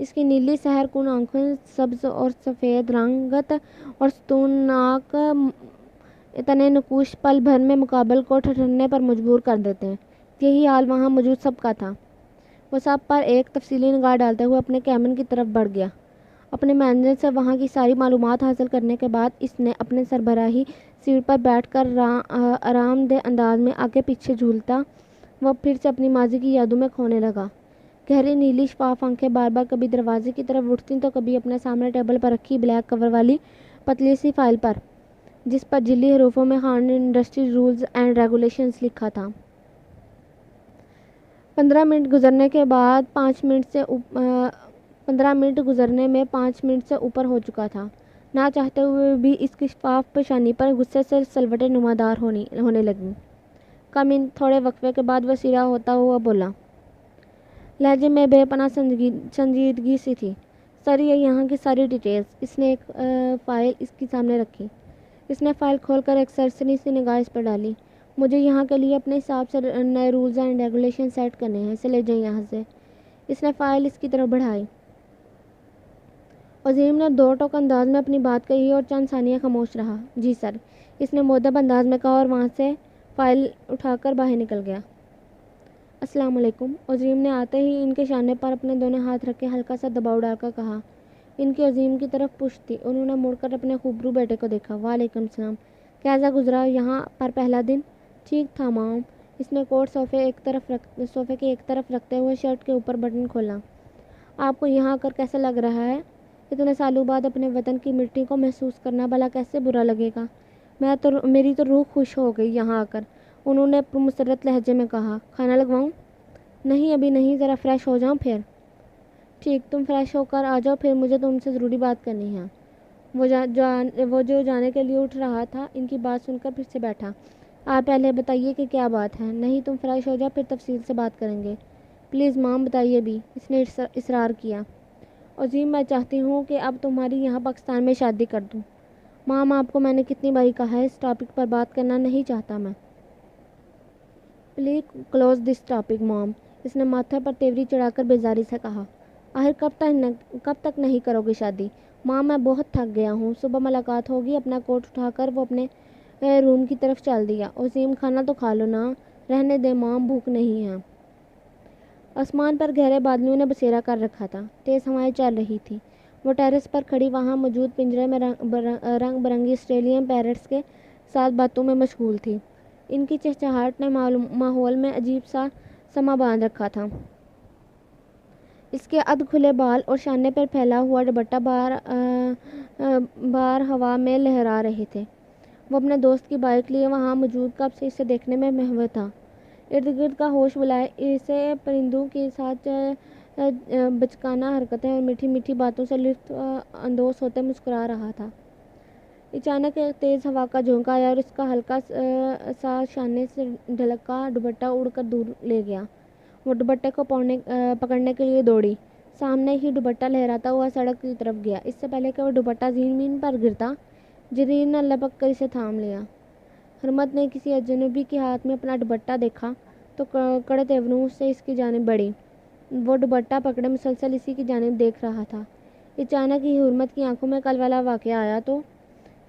اس کی نیلی سحر کن آنکھیں سبز اور سفید رنگت اور ستونناک اتنے نقوش پل بھر میں مقابل کو ٹھٹھرنے پر مجبور کر دیتے ہیں۔ یہی حال وہاں موجود سب کا تھا۔ وہ سب پر ایک تفصیلی نگاہ ڈالتے ہوئے اپنے کیبن کی طرف بڑھ گیا۔ اپنے مینیجر سے وہاں کی ساری معلومات حاصل کرنے کے بعد اس نے اپنے سربراہی سیٹ پر بیٹھ کر آرام دہ انداز میں آگے پیچھے جھولتا وہ پھر سے اپنی ماضی کی یادوں میں کھونے لگا۔ گہری نیلی شفاف آنکھیں بار بار کبھی دروازے کی طرف اٹھتیں تو کبھی اپنے سامنے ٹیبل پر رکھی بلیک کور والی پتلی سی فائل پر، جس پر جلی حروفوں میں Khan industry rules and regulations لکھا تھا۔ 15 منٹ گزرنے میں 5 منٹ سے اوپر ہو چکا تھا۔ نہ چاہتے ہوئے بھی اس کی شفاف پیشانی پر غصے سے سلوٹیں نمودار ہونے لگیں۔ کم ان تھوڑے وقفے کے بعد وہ سیدھا ہوتا ہوا بولا، لہجے میں بے پناہ سنجیدگی سی تھی۔ سر، یہ یہاں کی ساری ڈیٹیلز۔ اس نے ایک فائل اس کے سامنے رکھی۔ اس نے فائل کھول کر ایک سرسری سی نگاہ اس پر ڈالی۔ مجھے یہاں کے لیے اپنے حساب سے نئے رولز اینڈ ریگولیشن سیٹ کرنے ہیں، اسے لے جائیں یہاں سے۔ اس نے فائل اس کی طرف بڑھائی۔ عظیم نے دو ٹوک انداز میں اپنی بات کہی اور چند ثانیہ خاموش رہا۔ جی سر، اس نے مؤدب انداز میں کہا اور وہاں سے فائل اٹھا کر باہر نکل گیا۔ السلام علیکم، عظیم نے آتے ہی ان کے شانے پر اپنے دونوں ہاتھ رکھ کے ہلکا سا دباؤ ڈال کر کہا۔ ان کی عظیم کی طرف پشت تھی۔ انہوں نے مڑ کر اپنے خوبرو بیٹے کو دیکھا۔ وعلیکم السلام، کیسا گزرا یہاں پر پہلا دن؟ ٹھیک تھا مام۔ اس نے کوٹ صوفے کی ایک طرف رکھتے ہوئے شرٹ کے اوپر بٹن کھولا۔ آپ کو یہاں آ کر کیسا لگ رہا ہے؟ اتنے سالوں بعد اپنے وطن کی مٹی کو محسوس کرنا بھلا کیسے برا لگے گا؟ میری تو روح خوش ہو گئی یہاں آ کر، انہوں نے پرمسرت لہجے میں کہا۔ کھانا لگواؤں؟ نہیں ابھی نہیں، ذرا فریش ہو جاؤں پھر۔ ٹھیک، تم فریش ہو کر آ جاؤ، پھر مجھے تم سے ضروری بات کرنی ہے۔ وہ جو جانے کے لیے اٹھ رہا تھا، ان کی بات سن کر پھر سے بیٹھا۔ آپ پہلے بتائیے کہ کیا بات ہے۔ نہیں، تم فریش ہو جاؤ، پھر تفصیل سے بات کریں گے۔ پلیز مام بتائیے بھی، اس نے اصرار کیا۔ عظیم، میں چاہتی ہوں کہ اب تمہاری یہاں پاکستان میں شادی کر دوں۔ مام، آپ کو میں نے کتنی باری کہا ہے، اس ٹاپک پر بات کرنا نہیں چاہتا میں۔ پلیز کلوز دس ٹاپک مام، اس نے ماتھے پر تیوری چڑھا کر بیزاری سے کہا۔ آخر کب تک نہیں کرو گی شادی؟ ماں، میں بہت تھک گیا ہوں، صبح ملاقات ہوگی۔ اپنا کوٹ اٹھا کر وہ اپنے روم کی طرف چل دیا۔ عظیم، کھانا تو کھا لو نا۔ رہنے دے ماں، بھوک نہیں ہے۔ آسمان پر گہرے بادلوں نے بسیرا کر رکھا تھا، تیز ہوائیں چل رہی تھیں۔ وہ ٹیرس پر کھڑی وہاں موجود پنجرے میں رنگ برنگی آسٹریلین پیرٹس کے ساتھ باتوں میں مشغول تھی۔ ان کی چہچہاہٹ نے ماحول میں عجیب سا سما باندھ رکھا تھا۔ اس کے ادھ کھلے بال اور شانے پر پھیلا ہوا دوپٹہ بار ہوا میں لہرا رہے تھے۔ وہ اپنے دوست کی بائک لیے وہاں موجود کب سے اسے دیکھنے میں محو تھا۔ ارد گرد کا ہوش بلائے اسے پرندوں کے ساتھ بچکانہ حرکتیں اور میٹھی میٹھی باتوں سے لطف اندوز ہوتے مسکرا رہا تھا۔ اچانک ایک تیز ہوا کا جھونکا آیا اور اس کا ہلکا سا شانے سے ڈھلکا دوپٹہ اڑ کر دور لے گیا۔ وہ دوپٹے کو پکڑنے کے لیے دوڑی۔ سامنے ہی دوپٹہ لہراتا ہوا سڑک کی طرف گیا۔ اس سے پہلے کہ وہ دوپٹہ زمین پر گرتا، جریر نے لپک کر اسے تھام لیا۔ حرمت نے کسی اجنبی کے ہاتھ میں اپنا دوپٹہ دیکھا تو کڑے تیوروں سے اس کی جانب بڑھی۔ وہ دوپٹہ پکڑے مسلسل اسی کی جانب دیکھ رہا تھا۔ اچانک ہی حرمت کی آنکھوں میں کل والا واقعہ آیا تو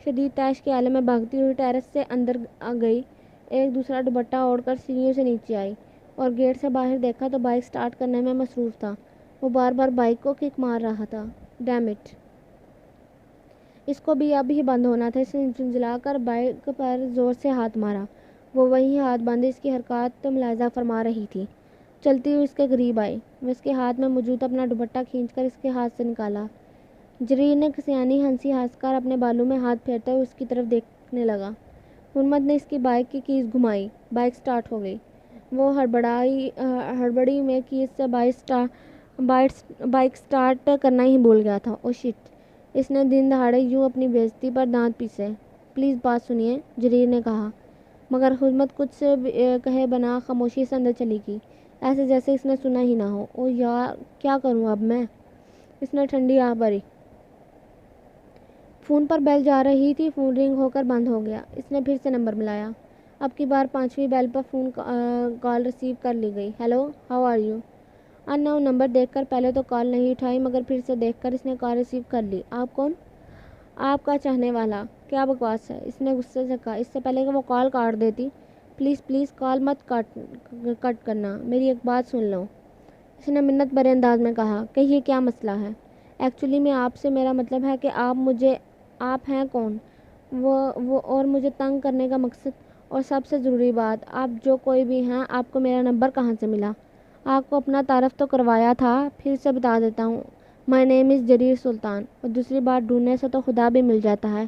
شدید طیش کے عالم میں بھاگتی ہوئی ٹیرس سے اندر گئی، ایک دوسرا دوپٹہ اوڑھ کر سیڑھیوں سے نیچے آئی اور گیٹ سے باہر دیکھا تو بائک سٹارٹ کرنے میں مصروف تھا۔ وہ بار بار بائک کو کک مار رہا تھا۔ Dam it! اس کو بھی اب ہی بند ہونا تھا۔ اس نے جھنجھلا کر بائک پر زور سے ہاتھ مارا۔ وہ وہیں ہاتھ باندھے اس کی حرکات ملاحظہ فرما رہی تھی۔ چلتی ہوئی اس کے قریب آئی۔ وہ اس کے ہاتھ میں موجود اپنا دوپٹہ کھینچ کر اس کے ہاتھ سے نکالا۔ جریر نے کسیانی ہنسی ہنس کر اپنے بالوں میں ہاتھ پھیرتے ہوئے اس کی طرف دیکھنے لگا۔ حرمت نے اس کی بائک کی کیز گھمائی۔ بائک سٹارٹ ہو گئی۔ وہ ہڑبڑی میں کیز سے بائک سٹارٹ کرنا ہی بھول گیا تھا۔ او شٹ! اس نے دن دہاڑے یوں اپنی بے عزتی پر دانت پیسے۔ پلیز بات سنیے، جریر نے کہا، مگر حرمت کچھ کہے بنا خاموشی سے اندر چلی گئی، ایسے جیسے اس نے سنا ہی نہ ہو۔ او یار، کیا کروں اب میں؟ اس نے ٹھنڈی آہ بھری۔ فون پر بیل جا رہی تھی۔ فون رنگ ہو کر بند ہو گیا۔ اس نے پھر سے نمبر ملایا۔ اب کی بار 5ویں بیل پر فون کال ریسیو کر لی گئی۔ Hello, how are you? Unknown number دیکھ کر پہلے تو کال نہیں اٹھائی، مگر پھر سے دیکھ کر اس نے کال ریسیو کر لی۔ آپ کون؟ آپ کا چاہنے والا۔ کیا بکواس ہے، اس نے غصے سے کہا۔ اس سے پہلے کہ وہ کال کاٹ دیتی، پلیز کال مت کٹ کرنا، میری ایک بات سن لو، اس نے منت بھرے انداز میں کہا۔ کہیے کیا مسئلہ ہے؟ ایکچولی میں آپ سے میرا مطلب ہے کہ آپ ہیں کون؟ وہ اور مجھے تنگ کرنے کا مقصد، اور سب سے ضروری بات، آپ جو کوئی بھی ہیں، آپ کو میرا نمبر کہاں سے ملا؟ آپ کو اپنا تعارف تو کروایا تھا، پھر سے بتا دیتا ہوں، مائی نیم از جریر سلطان، اور دوسری بار ڈھونڈنے سے تو خدا بھی مل جاتا ہے،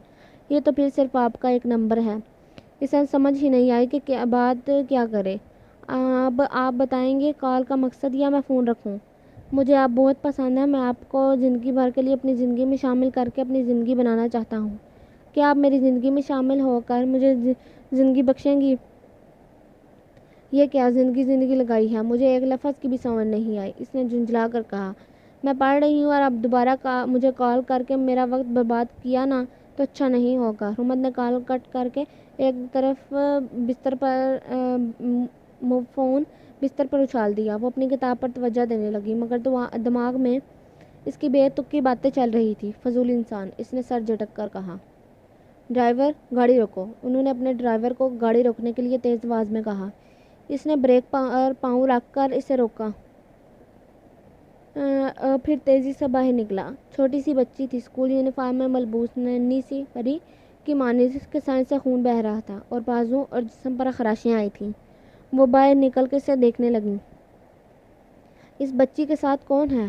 یہ تو پھر صرف آپ کا ایک نمبر ہے۔ اسے سمجھ ہی نہیں آئی کہ بات کیا کرے۔ اب آپ بتائیں گے کال کا مقصد یا میں فون رکھوں؟ مجھے آپ بہت پسند ہیں، میں آپ کو زندگی بھر کے لیے اپنی زندگی میں شامل کر کے اپنی زندگی بنانا چاہتا ہوں۔ کیا آپ میری زندگی میں شامل ہو کر مجھے زندگی بخشیں گی؟ یہ کیا زندگی لگائی ہے، مجھے ایک لفظ کی بھی سمجھ نہیں آئی۔ اس نے جھنجھلا کر کہا، میں پڑھ رہی ہوں اور اب دوبارہ مجھے کال کر کے میرا وقت برباد کیا نا تو اچھا نہیں ہوگا۔ حکومت نے کال کٹ کر کے ایک طرف فون بستر پر اچھال دیا۔ وہ اپنی کتاب پر توجہ دینے لگی، مگر دماغ میں اس کی بے تکی باتیں چل رہی تھی۔ فضول انسان، اس نے سر جھٹک کر کہا۔ ڈرائیور، گاڑی روکو۔ انہوں نے اپنے ڈرائیور کو گاڑی روکنے کے لیے تیز آواز میں کہا۔ اس نے بریک پر پاؤں رکھ کر اسے روکا، پھر تیزی سے باہر نکلا۔ چھوٹی سی بچی تھی، اسکول یونیفارم میں ملبوس، ننھی سی پری کی مانند، جس کے سائن سے خون بہہ رہا تھا اور بازو اور جسم پر خراشیاں آئی تھیں۔ وہ باہر نکل کے اسے دیکھنے لگی۔ اس بچی کے ساتھ کون ہے؟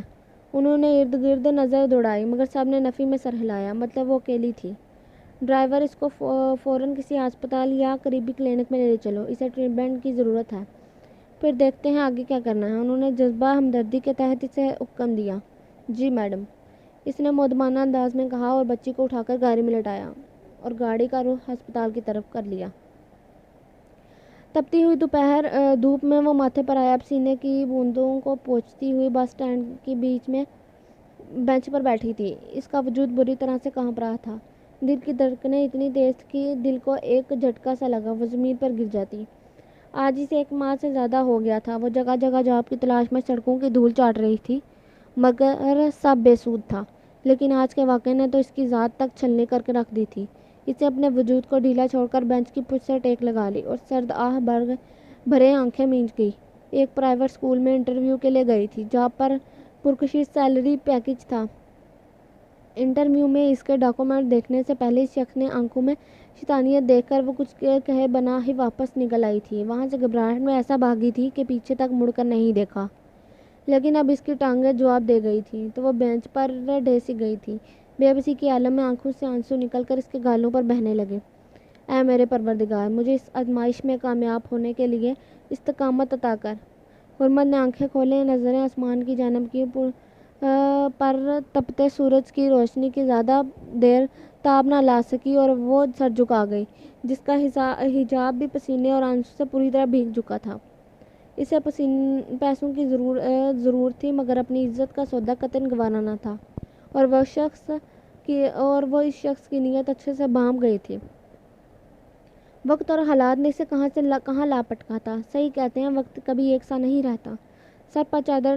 انہوں نے ارد گرد نظر دوڑائی، مگر سب نے نفی میں سر ہلایا، مطلب وہ اکیلی تھی۔ ڈرائیور، اس کو فوراً کسی ہسپتال یا قریبی کلینک میں لے چلو، اسے ٹریٹمنٹ کی ضرورت ہے، پھر دیکھتے ہیں آگے کیا کرنا ہے۔ انہوں نے جذبہ ہمدردی کے تحت اسے حکم دیا۔ جی میڈم، اس نے مودبانہ انداز میں کہا اور بچی کو اٹھا کر گاڑی میں لٹایا اور گاڑی کا رخ ہسپتال کی طرف کر لیا۔ تپتی ہوئی دوپہر دھوپ میں وہ ماتھے پر آیا پسینے کی بوندوں کو پوچھتی ہوئی بس اسٹینڈ کے بیچ میں بینچ پر بیٹھی تھی۔ اس کا وجود بری طرح سے کانپ رہا تھا۔ دل کی دھڑکنیں اتنی تیز تھیں کہ دل کو ایک جھٹکا سا لگا، وہ زمین پر گر جاتی۔ آج اسے ایک ماہ سے زیادہ ہو گیا تھا۔ وہ جگہ جگہ جاب کی تلاش میں سڑکوں کی دھول چاٹ رہی تھی، مگر سب بے سود تھا۔ لیکن آج کے واقعے نے تو اس کی ذات تک چھلنی کر کے رکھ دی تھی۔ اسے اپنے وجود کو ڈھیلا چھوڑ کر بینچ کی پشت سے ٹیک لگا لی اور سرد آہ بھرے آنکھیں مینج گئی۔ ایک پرائیویٹ اسکول میں انٹرویو کے لیے گئی تھی، جہاں پر پرکشش سیلری پیکیج تھا۔ انٹرویو میں اس کے ڈاکومنٹ دیکھنے سے پہلے اس شخص نے آنکھوں میں شیطانیت دیکھ کر وہ کچھ کہے بنا ہی واپس نکل آئی تھی۔ وہاں سے گھبراہٹ میں ایسا بھاگی تھی کہ پیچھے تک مڑ کر نہیں دیکھا۔ لیکن اب اس کی ٹانگیں جواب دے گئی تھیں تو وہ بینچ پر ڈھیسی گئی تھی۔ بے بسی کے عالم میں آنکھوں سے آنسو نکل کر اس کے گالوں پر بہنے لگے۔ اے میرے پروردگار، مجھے اس آزمائش میں کامیاب ہونے کے لیے استقامت عطا کر۔ حرمت نے آنکھیں کھولیں، نظریں آسمان کی جانب کی، پر تپتے سورج کی روشنی کی زیادہ دیر تاب نہ لا سکی اور وہ سر جھکا گئی، جس کا حجاب بھی پسینے اور آنسو سے پوری طرح بھیگ چکا تھا۔ اسے پیسوں کی ضرور تھی، مگر اپنی عزت کا سودا قطعاً گنوانا نہ تھا، اور وہ اس شخص کی نیت اچھے سے بھانپ گئی تھی۔ وقت اور حالات نے اسے کہاں لا پٹکا تھا۔ صحیح کہتے ہیں، وقت کبھی ایک سا نہیں رہتا۔ سر پر چادر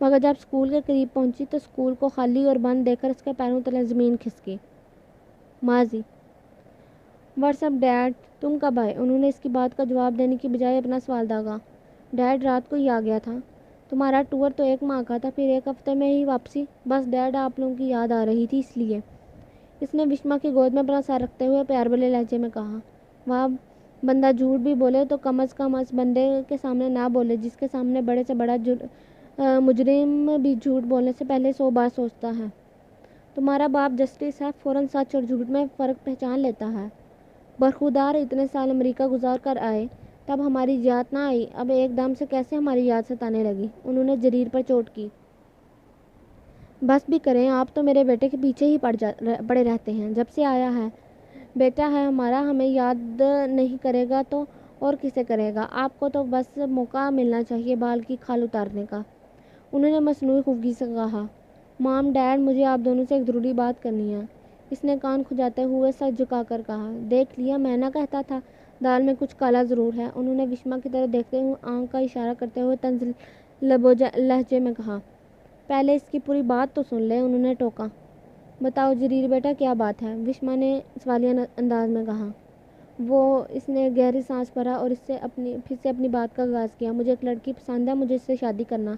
مگر جب اسکول کے قریب پہنچی تو اسکول کو خالی اور بند دیکھ کر اس کے پیروں تلے زمین کھسکی۔ ماضی۔ واٹس اپ ڈیڈ، تم کب آئے؟ انہوں نے اس کی بات کا جواب دینے کی بجائے اپنا سوال داغا۔ ڈیڈ رات کو ہی آ گیا تھا۔ تمہارا ٹور تو ایک ماہ کا تھا، پھر ایک ہفتے میں ہی واپسی؟ بس ڈیڈ، آپ لوگوں کی یاد آ رہی تھی، اس لیے۔ اس نے وشما کی گود میں اپنا سر رکھتے ہوئے پیار بھرے لہجے میں کہا۔ واہ، بندہ جھوٹ بھی بولے تو کم از کم اس بندے کے سامنے نہ بولے جس کے سامنے بڑے سے بڑا مجرم بھی جھوٹ بولنے سے پہلے 100 بار سوچتا ہے۔ تمہارا باپ جسٹس ہے، فوراً سچ اور جھوٹ میں فرق پہچان لیتا ہے۔ برخودار اتنے سال امریکہ گزار کر آئے، تب ہماری یاد نہ آئی، اب ایک دم سے کیسے ہماری یاد ستانے لگی؟ انہوں نے جریر پر چوٹ کی۔ بس بھی کریں، آپ تو میرے بیٹے کے پیچھے ہی پڑے رہتے ہیں جب سے آیا ہے۔ بیٹا ہے ہمارا، ہمیں یاد نہیں کرے گا تو اور کسے کرے گا؟ آپ کو تو بس موقع ملنا چاہیے بال کی کھال اتارنے کا۔ انہوں نے مصنوعی خفگی سے کہا۔ مام، ڈیڈ، مجھے آپ دونوں سے ایک ضروری بات کرنی ہے، اس نے کان کھجاتے ہوئے سر جھکا کر کہا۔ دیکھ لیا، میں نہ کہتا تھا، دال میں کچھ کالا ضرور ہے۔ انہوں نے وشما کی طرف دیکھتے ہوئے آنکھ کا اشارہ کرتے ہوئے طنز لہجے میں کہا۔ پہلے اس کی پوری بات تو سن لے، انہوں نے ٹوکا۔ بتاؤ جریر بیٹا، کیا بات ہے؟ وشما نے سوالیہ انداز میں کہا۔ اس نے گہری سانس بھرا اور پھر سے اپنی بات کا آغاز کیا۔ مجھے ایک لڑکی پسند ہے، مجھے اس سے شادی کرنا،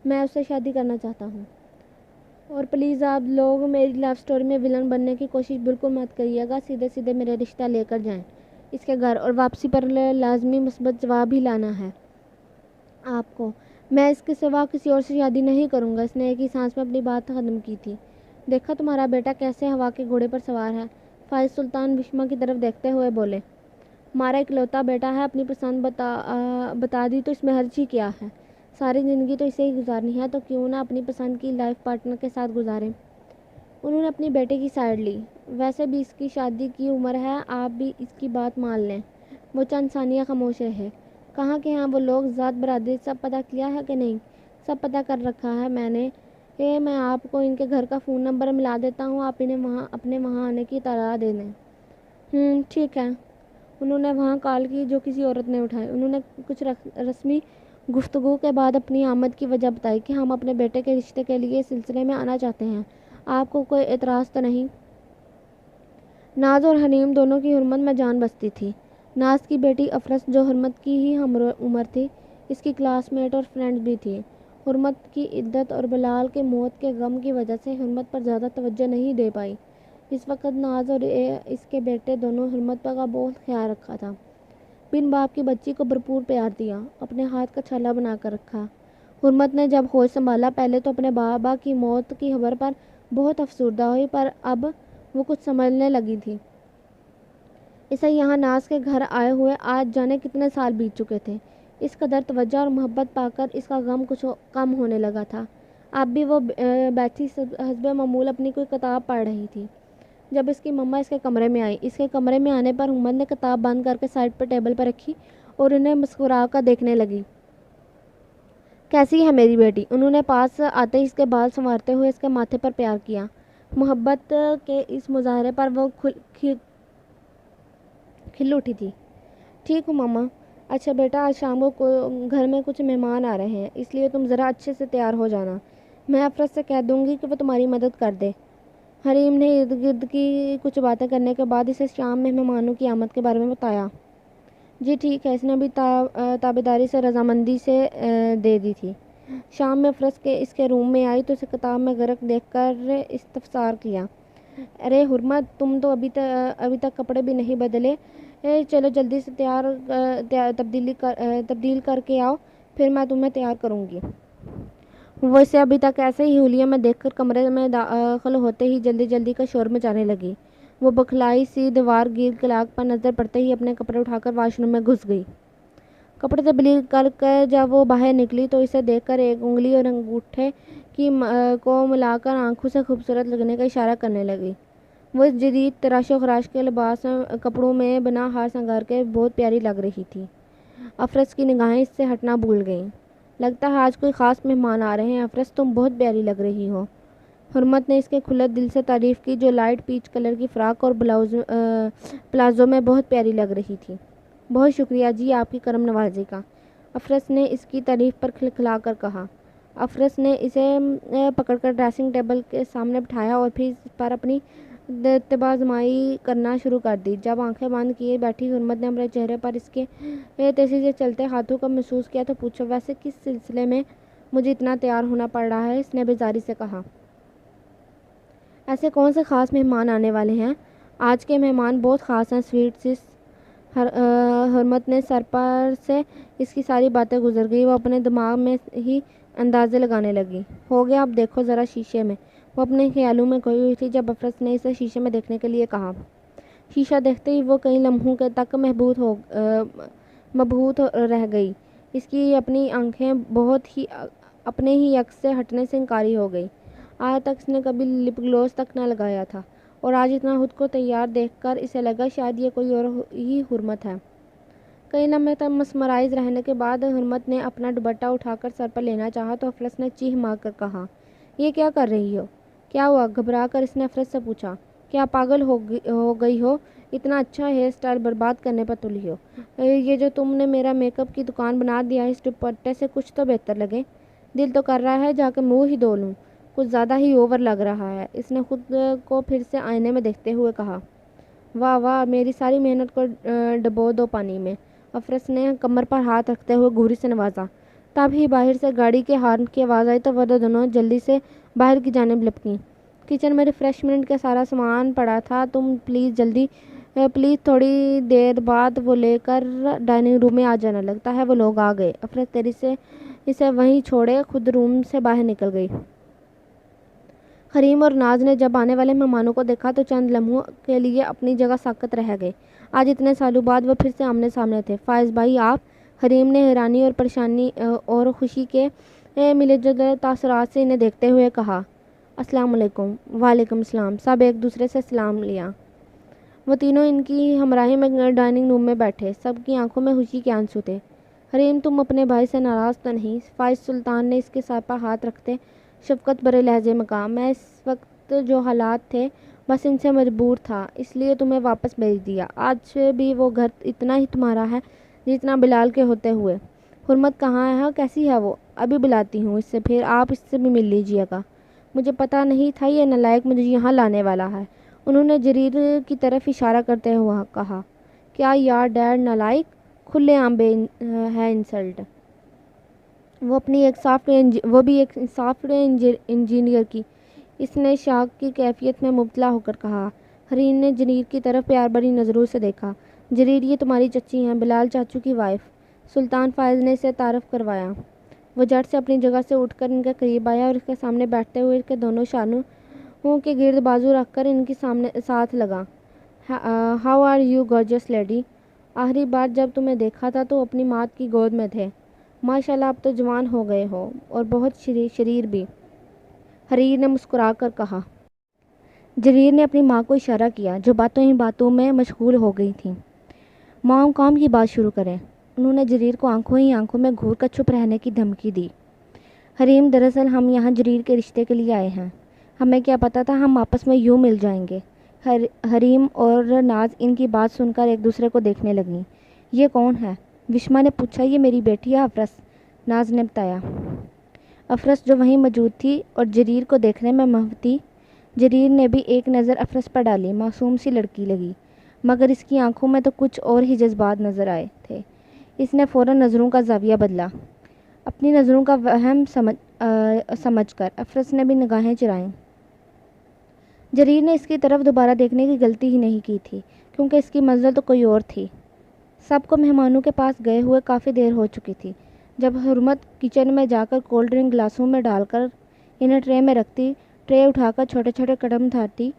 میں اس سے شادی کرنا چاہتا ہوں۔ اور پلیز آپ لوگ میری لو سٹوری میں ولن بننے کی کوشش بالکل مت کریے گا، سیدھے سیدھے میرے رشتہ لے کر جائیں اس کے گھر، اور واپسی پر لازمی مثبت جواب ہی لانا ہے آپ کو۔ میں اس کے سوا کسی اور سے شادی نہیں کروں گا۔ اس نے ایک ہی سانس میں اپنی بات ختم کی تھی۔ دیکھا تمہارا بیٹا کیسے ہوا کے گھوڑے پر سوار ہے؟ فائز سلطان وشما کی طرف دیکھتے ہوئے بولے۔ ہمارا اکلوتا بیٹا ہے، اپنی پسند بتا دی تو اس میں حرج ہی کیا ہے؟ ساری زندگی تو اسے ہی گزارنی ہے، تو کیوں نہ اپنی پسند کی لائف پارٹنر کے ساتھ گزاریں۔ انہوں نے اپنی بیٹے کی سائڈ لی۔ ویسے بھی اس کی شادی کی عمر ہے، آپ بھی اس کی بات مان لیں۔ وہ چند ثانیہ خاموش رہے۔ کہاں کے ہیں وہ لوگ؟ ذات برادری سب پتہ کیا ہے کہ نہیں؟ سب پتہ کر رکھا ہے میں نے۔ میں آپ کو ان کے گھر کا فون نمبر ملا دیتا ہوں، آپ انہیں اپنے وہاں آنے کی اطلاع دے دیں۔ ٹھیک ہے۔ انہوں نے وہاں کال کی جو کسی عورت نے اٹھائی۔ انہوں نے کچھ رسمی گفتگو کے بعد اپنی آمد کی وجہ بتائی کہ ہم اپنے بیٹے کے رشتے کے لیے اس سلسلے میں آنا چاہتے ہیں۔ آپ کو کوئی اعتراض تو نہیں؟ ناز اور حریم دونوں کی حرمت میں جان بستی تھی۔ ناز کی بیٹی افرس جو حرمت کی ہی ہم عمر تھی، اس کی کلاس میٹ اور فرینڈ بھی تھی۔ حرمت کی عدت اور بلال کے موت کے غم کی وجہ سے حرمت پر زیادہ توجہ نہیں دے پائی۔ اس وقت ناز اور اس کے بیٹے دونوں حرمت کا بہت خیال رکھا تھا۔ بن باپ کی بچی کو بھرپور پیار دیا، اپنے ہاتھ کا چھالا بنا کر رکھا۔ حرمت نے جب ہوش سنبھالا، پہلے تو اپنے بابا کی موت کی خبر پر بہت افسردہ ہوئی، پر اب وہ کچھ سمجھنے لگی تھی۔ اسے یہاں ناز کے گھر آئے ہوئے آج جانے کتنے سال بیت چکے تھے۔ اس قدر توجہ اور محبت پا کر اس کا غم کچھ کم ہونے لگا تھا۔ اب بھی وہ بیٹھی حسب معمول اپنی کوئی کتاب پڑھ رہی تھی جب اس کی مما اس کے کمرے میں آئی۔ اس کے کمرے میں آنے پر حرمت نے کتاب بند کر کے سائڈ پر ٹیبل پر رکھی اور انہیں مسکرا کر دیکھنے لگی۔ کیسی ہے میری بیٹی؟ انہوں نے پاس آتے ہی اس کے بال سنوارتے ہوئے اس کے ماتھے پر پیار کیا۔ محبت کے اس مظاہرے پر وہ کھل اٹھی تھی۔ ٹھیک ہوں مما۔ اچھا بیٹا، آج شام کو گھر میں کچھ مہمان آ رہے ہیں، اس لیے تم ذرا اچھے سے تیار ہو جانا۔ میں افراد سے کہہ دوں گی کہ وہ تمہاری مدد کر دے۔ حریم نے ارد گرد کی کچھ باتیں کرنے کے بعد اسے شام میں مہمانوں کی آمد کے بارے میں بتایا۔ جی ٹھیک ہے، اس نے بھی تابعداری سے رضامندی سے دے دی تھی۔ شام میں افراد اس کے روم میں آئی تو اسے کتاب میں غرق دیکھ کر استفسار کیا۔ ارے حرمت، تم تو ابھی تک کپڑے بھی نہیں بدلے، چلو جلدی سے تبدیل کر کے آؤ، پھر میں تمہیں تیار کروں گی۔ وہ اسے ابھی تک ایسے ہی حلیے میں دیکھ کر کمرے میں داخل ہوتے ہی جلدی جلدی کا شور مچانے لگی۔ وہ بکھلائی سی دیوار گیر کلاگ پر نظر پڑتے ہی اپنے کپڑے اٹھا کر واش روم میں گھس گئی۔ کپڑے تبدیل کر کے جب وہ باہر نکلی تو اسے دیکھ کر ایک انگلی اور انگوٹھے کو ملا کر آنکھوں سے خوبصورت لگنے کا اشارہ کرنے لگی۔ وہ اس جدید تراش و خراش کے لباس کپڑوں میں بنا ہار سنگار کے بہت پیاری لگ رہی تھی۔ افرس کی نگاہیں اس سے ہٹنا بھول گئیں۔ لگتا ہے آج کوئی خاص مہمان آ رہے ہیں افرس، تم بہت پیاری لگ رہی ہو۔ حرمت نے اس کے کھلے دل سے تعریف کی جو لائٹ پیچ کلر کی فراک اور پلازو میں بہت پیاری لگ رہی تھی۔ بہت شکریہ جی آپ کی کرم نوازی کا، افرس نے اس کی تعریف پر کھلکھلا کر کہا۔ افرس نے اسے پکڑ کر ڈریسنگ ٹیبل کے سامنے بٹھایا اور پھر اس پر اپنی اتباع آزمائی کرنا شروع کر دی۔ جب آنکھیں بند کیے بیٹھی حرمت نے اپنے چہرے پر اس کے تیزی سے چلتے ہاتھوں کو محسوس کیا تو پوچھا، ویسے کس سلسلے میں مجھے اتنا تیار ہونا پڑ رہا ہے؟ اس نے بیزاری سے کہا۔ ایسے کون سے خاص مہمان آنے والے ہیں؟ آج کے مہمان بہت خاص ہیں سویٹ سس۔ حرمت نے سر پر سے اس کی ساری باتیں گزر گئی۔ وہ اپنے دماغ میں ہی اندازے لگانے لگی۔ ہو گیا، اب دیکھو ذرا شیشے میں۔ وہ اپنے خیالوں میں کھوئی ہوئی تھی جب افرس نے اسے شیشے میں دیکھنے کے لیے کہا۔ شیشہ دیکھتے ہی وہ کئی لمحوں تک مبہوت رہ گئی۔ اس کی اپنی آنکھیں اپنے ہی عکس سے ہٹنے سے انکاری ہو گئی۔ آج تک اس نے کبھی لپ گلوس تک نہ لگایا تھا اور آج اتنا خود کو تیار دیکھ کر اسے لگا شاید یہ کوئی اور ہی حرمت ہے۔ کئی لمحے تک مسمرائز رہنے کے بعد حرمت نے اپنا دوپٹہ اٹھا کر سر پر لینا چاہا تو افرس نے چیخ مار کر کہا، یہ کیا کر رہی ہو؟ کیا ہوا؟ گھبرا کر اس نے افرس سے پوچھا۔ کیا پاگل ہو گئی ہو؟ اتنا اچھا ہیئر اسٹائل برباد کرنے پر تلی ہو؟ یہ جو تم نے میرا میک اپ کی دکان بنا دیا ہے، اس دوپٹے سے کچھ تو بہتر لگے۔ دل تو کر رہا ہے جا کے منہ ہی دھو لوں، کچھ زیادہ ہی اوور لگ رہا ہے۔ اس نے خود کو پھر سے آئینے میں دیکھتے ہوئے کہا۔ واہ واہ، میری ساری محنت کو ڈبو دو پانی میں۔ افرس نے کمر پر ہاتھ رکھتے ہوئے گھوری سے نوازا۔ تب ہی باہر سے گاڑی کے ہارن کی آواز آئی تو وہ دونوں جلدی سے باہر کی جانب لپکیں۔ کچن میں ریفریشمنٹ کا سارا سامان پڑا تھا، تم پلیز تھوڑی دیر بعد وہ لے کر ڈائننگ روم میں آ جانا، لگتا ہے وہ لوگ آ گئے۔ افرس تیزی سے اسے وہیں چھوڑے خود روم سے باہر نکل گئی۔ حریم اور ناز نے جب آنے والے مہمانوں کو دیکھا تو چند لمحوں کے لیے اپنی جگہ ساکت رہ گئے۔ آج اتنے سالوں بعد وہ پھر سے آمنے سامنے تھے۔ فائز بھائی آپ؟ حریم نے حیرانی اور پریشانی اور خوشی کے ملے جلے تاثرات سے انہیں دیکھتے ہوئے کہا۔ السلام علیکم۔ وعلیکم السلام۔ سب ایک دوسرے سے سلام لیا۔ وہ تینوں ان کی ہمراہی میں ڈائننگ روم میں بیٹھے، سب کی آنکھوں میں خوشی کے آنسو تھے۔ حریم تم اپنے بھائی سے ناراض تو نہیں؟ فائز سلطان نے اس کے سر پر ہاتھ رکھتے شفقت بھرے لہجے میں کہا۔ میں اس وقت جو حالات تھے بس ان سے مجبور تھا، اس لیے تمہیں واپس بھیج دیا۔ آج بھی وہ گھر اتنا ہی تمہارا ہے جتنا بلال کے ہوتے ہوئے۔ حرمت کہاں ہے؟ کیسی ہے وہ؟ ابھی بلاتی ہوں اس سے، پھر آپ اس سے بھی مل لیجیے گا۔ مجھے پتہ نہیں تھا یہ نالائق مجھے یہاں لانے والا ہے، انہوں نے جریر کی طرف اشارہ کرتے ہوئے کہا۔ کیا یار ڈیڈ نالائق؟ کھلے عام ہے انسلٹ۔ وہ بھی ایک سافٹ ویئر انجینئر کی، اس نے شاک کی کیفیت میں مبتلا ہو کر کہا۔ حریم نے جریر کی طرف پیار بھری نظروں سے دیکھا۔ جریر یہ تمہاری چچی ہیں، بلال چاچو کی وائف۔ سلطان فائز نے اسے تعارف کروایا۔ وہ جھٹ سے اپنی جگہ سے اٹھ کر ان کے قریب آیا اور اس کے سامنے بیٹھتے ہوئے اس کے دونوں شانوں کے گرد بازو رکھ کر ان کی ساتھ لگا۔ How are you gorgeous lady? آخری بار جب تمہیں دیکھا تھا تو اپنی ماں کی گود میں تھے، ماشاء اللہ اب تو جوان ہو گئے ہو اور بہت شریر بھی، حریر نے مسکرا کر کہا۔ جریر نے اپنی ماں کو اشارہ کیا جو باتوں ہی باتوں میں مشغول ہو گئی تھیں۔ ماں کام کی بات شروع کریں، انہوں نے جریر کو آنکھوں ہی آنکھوں میں گھور کر چپ رہنے کی دھمکی دی۔ حریم دراصل ہم یہاں جریر کے رشتے کے لیے آئے ہیں، ہمیں کیا پتا تھا ہم آپس میں یوں مل جائیں گے۔ حریم اور ناز ان کی بات سن کر ایک دوسرے کو دیکھنے لگیں۔ یہ کون ہے؟ وشما نے پوچھا۔ یہ میری بیٹی ہے افرس، ناز نے بتایا۔ افرس جو وہیں موجود تھی اور جریر کو دیکھنے میں محو تھی، جریر نے بھی ایک نظر افرس پر ڈالی، معصوم سی لڑکی لگی، مگر اس کی آنکھوں میں تو کچھ اور ہی جذبات نظر آئے تھے۔ اس نے فوراً نظروں کا زاویہ بدلا۔ اپنی نظروں کا وہم سمجھ کر افرس نے بھی نگاہیں چرائیں۔ جریر نے اس کی طرف دوبارہ دیکھنے کی غلطی ہی نہیں کی تھی، کیونکہ اس کی منزل تو کوئی اور تھی۔ سب کو مہمانوں کے پاس گئے ہوئے کافی دیر ہو چکی تھی جب حرمت کچن میں جا کر کولڈ ڈرنک گلاسوں میں ڈال کر انہیں ٹرے میں رکھتی، ٹرے اٹھا کر چھوٹے چھوٹے قدم اٹھاتی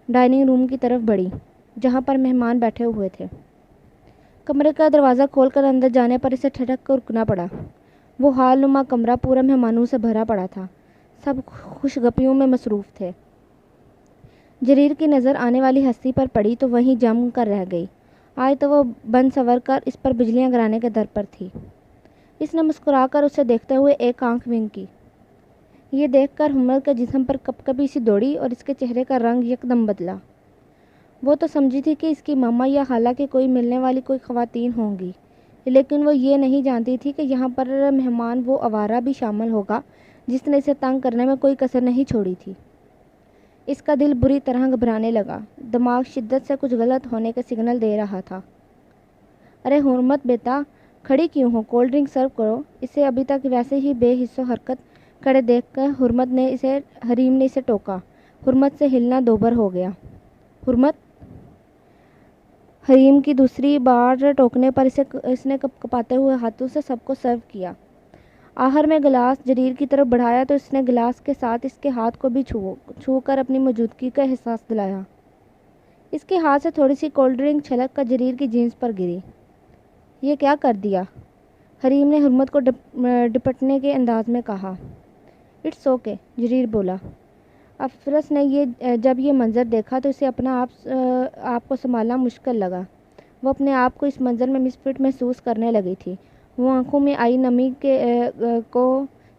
ڈائننگ روم کی طرف بڑھی جہاں پر مہمان بیٹھے ہوئے تھے۔ کمرے کا دروازہ کھول کر اندر جانے پر اسے ٹھٹک کر رکنا پڑا۔ وہ حال نما کمرہ پورا مہمانوں سے بھرا پڑا تھا، سب خوش گپیوں میں مصروف تھے۔ جریر کی نظر آنے والی ہستی پر پڑی تو وہیں جم کر رہ گئی۔ آج تو وہ بن سنور کر اس پر بجلیاں گرانے کے در پر تھی۔ اس نے مسکرا کر اسے دیکھتے ہوئے ایک آنکھ ونک کی۔ یہ دیکھ کر حرمت کے جسم پر کپکپی سی دوڑی اور اس کے چہرے کا رنگ یکدم بدلا۔ وہ تو سمجھی تھی کہ اس کی ماما یا خالہ کی کوئی ملنے والی کوئی خواتین ہوں گی، لیکن وہ یہ نہیں جانتی تھی کہ یہاں پر مہمان وہ آوارہ بھی شامل ہوگا جس نے اسے تنگ کرنے میں کوئی کسر نہیں چھوڑی تھی۔ اس کا دل بری طرح گھبرانے لگا، دماغ شدت سے کچھ غلط ہونے کے سگنل دے رہا تھا۔ ارے حرمت بیٹا، کھڑی کیوں ہو؟ کولڈ ڈرنک سرو کرو۔ اسے ابھی تک ویسے ہی بے حس و حرکت کھڑے دیکھ کر حریم نے اسے ٹوکا۔ حرمت سے ہلنا دوبر ہو گیا۔ حرمت! حریم کی دوسری بار ٹوکنے پر اس نے کپکپاتے ہوئے ہاتھوں سے سب کو سرو کیا۔ آخر میں گلاس جریر کی طرف بڑھایا تو اس نے گلاس کے ساتھ اس کے ہاتھ کو بھی چھو کر اپنی موجودگی کا احساس دلایا۔ اس کے ہاتھ سے تھوڑی سی کولڈ ڈرنک چھلک کر جریر کی جینس پر گری۔ یہ کیا کر دیا؟ حریم نے حرمت کو ڈپٹنے کے انداز میں کہا۔ اٹس اوکے، جریر بولا۔ افرس نے جب یہ منظر دیکھا تو اسے اپنا آپ کو سنبھالنا مشکل لگا۔ وہ اپنے آپ کو اس منظر میں مس فٹ محسوس کرنے لگی تھی۔ وہ آنکھوں میں آئی نمی کو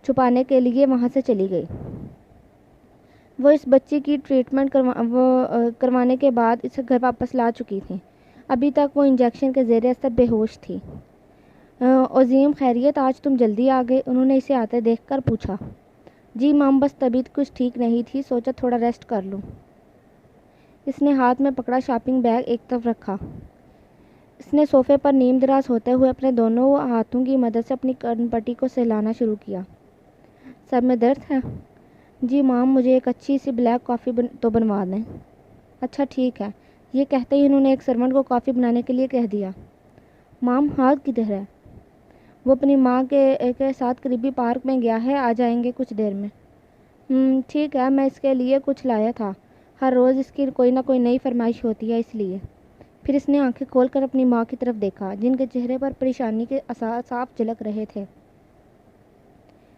چھپانے کے لیے وہاں سے چلی گئی۔ وہ اس بچی کی ٹریٹمنٹ کروانے کے بعد اسے گھر واپس لا چکی تھیں۔ ابھی تک وہ انجیکشن کے زیر اثر بے ہوش تھی۔ عظیم خیریت، آج تم جلدی آ گئے؟ انہوں نے اسے آتے دیکھ کر پوچھا۔ جی مام، بس طبیعت کچھ ٹھیک نہیں تھی، سوچا تھوڑا ریسٹ کر لوں۔ اس نے ہاتھ میں پکڑا شاپنگ بیگ ایک طرف رکھا۔ اس نے صوفے پر نیم دراز ہوتے ہوئے اپنے دونوں ہاتھوں کی مدد سے اپنی کن پٹی کو سہلانا شروع کیا۔ سر میں درد ہے؟ جی مام، مجھے ایک اچھی سی بلیک کافی تو بنوا دیں۔ اچھا ٹھیک ہے، یہ کہتے ہی انہوں نے ایک سرونٹ کو کافی بنانے کے لیے کہہ دیا۔ مام، ہاتھ کدھر ہے؟ وہ اپنی ماں کے ساتھ قریبی پارک میں گیا ہے، آ جائیں گے کچھ دیر میں۔ ٹھیک ہے، میں اس کے لیے کچھ لایا تھا، ہر روز اس کی کوئی نہ کوئی نئی فرمائش ہوتی ہے، اس لیے۔ پھر اس نے آنکھیں کھول کر اپنی ماں کی طرف دیکھا، جن کے چہرے پر پریشانی کے آثار صاف جھلک رہے تھے۔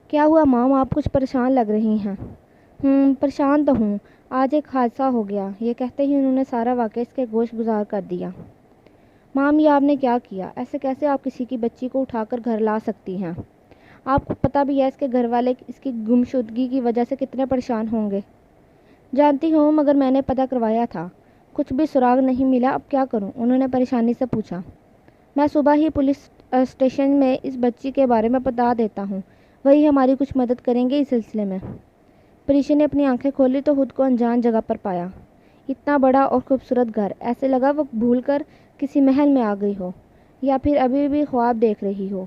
کیا ہوا مام، آپ کچھ پریشان لگ رہی ہیں؟ پریشان تو ہوں، آج ایک حادثہ ہو گیا۔ یہ کہتے ہی انہوں نے سارا واقعہ اس کے گوش گزار کر دیا۔ مام، یہ آپ نے کیا کیا؟ ایسے کیسے آپ کسی کی بچی کو اٹھا کر گھر لا سکتی ہیں؟ آپ کو پتہ بھی ہے اس کے گھر والے اس کی گمشدگی کی وجہ سے کتنے پریشان ہوں گے۔ جانتی ہوں، مگر میں نے پتہ کروایا تھا، کچھ بھی سراغ نہیں ملا، اب کیا کروں؟ انہوں نے پریشانی سے پوچھا۔ میں صبح ہی پولیس اسٹیشن میں اس بچی کے بارے میں بتا دیتا ہوں، وہی ہماری کچھ مدد کریں گے اس سلسلے میں۔ پریشا نے اپنی آنکھیں کھولی تو خود کو انجان جگہ پر پایا۔ اتنا بڑا اور خوبصورت گھر، ایسے لگا وہ بھول کر کسی محل میں آ گئی ہو، یا پھر ابھی بھی خواب دیکھ رہی ہو۔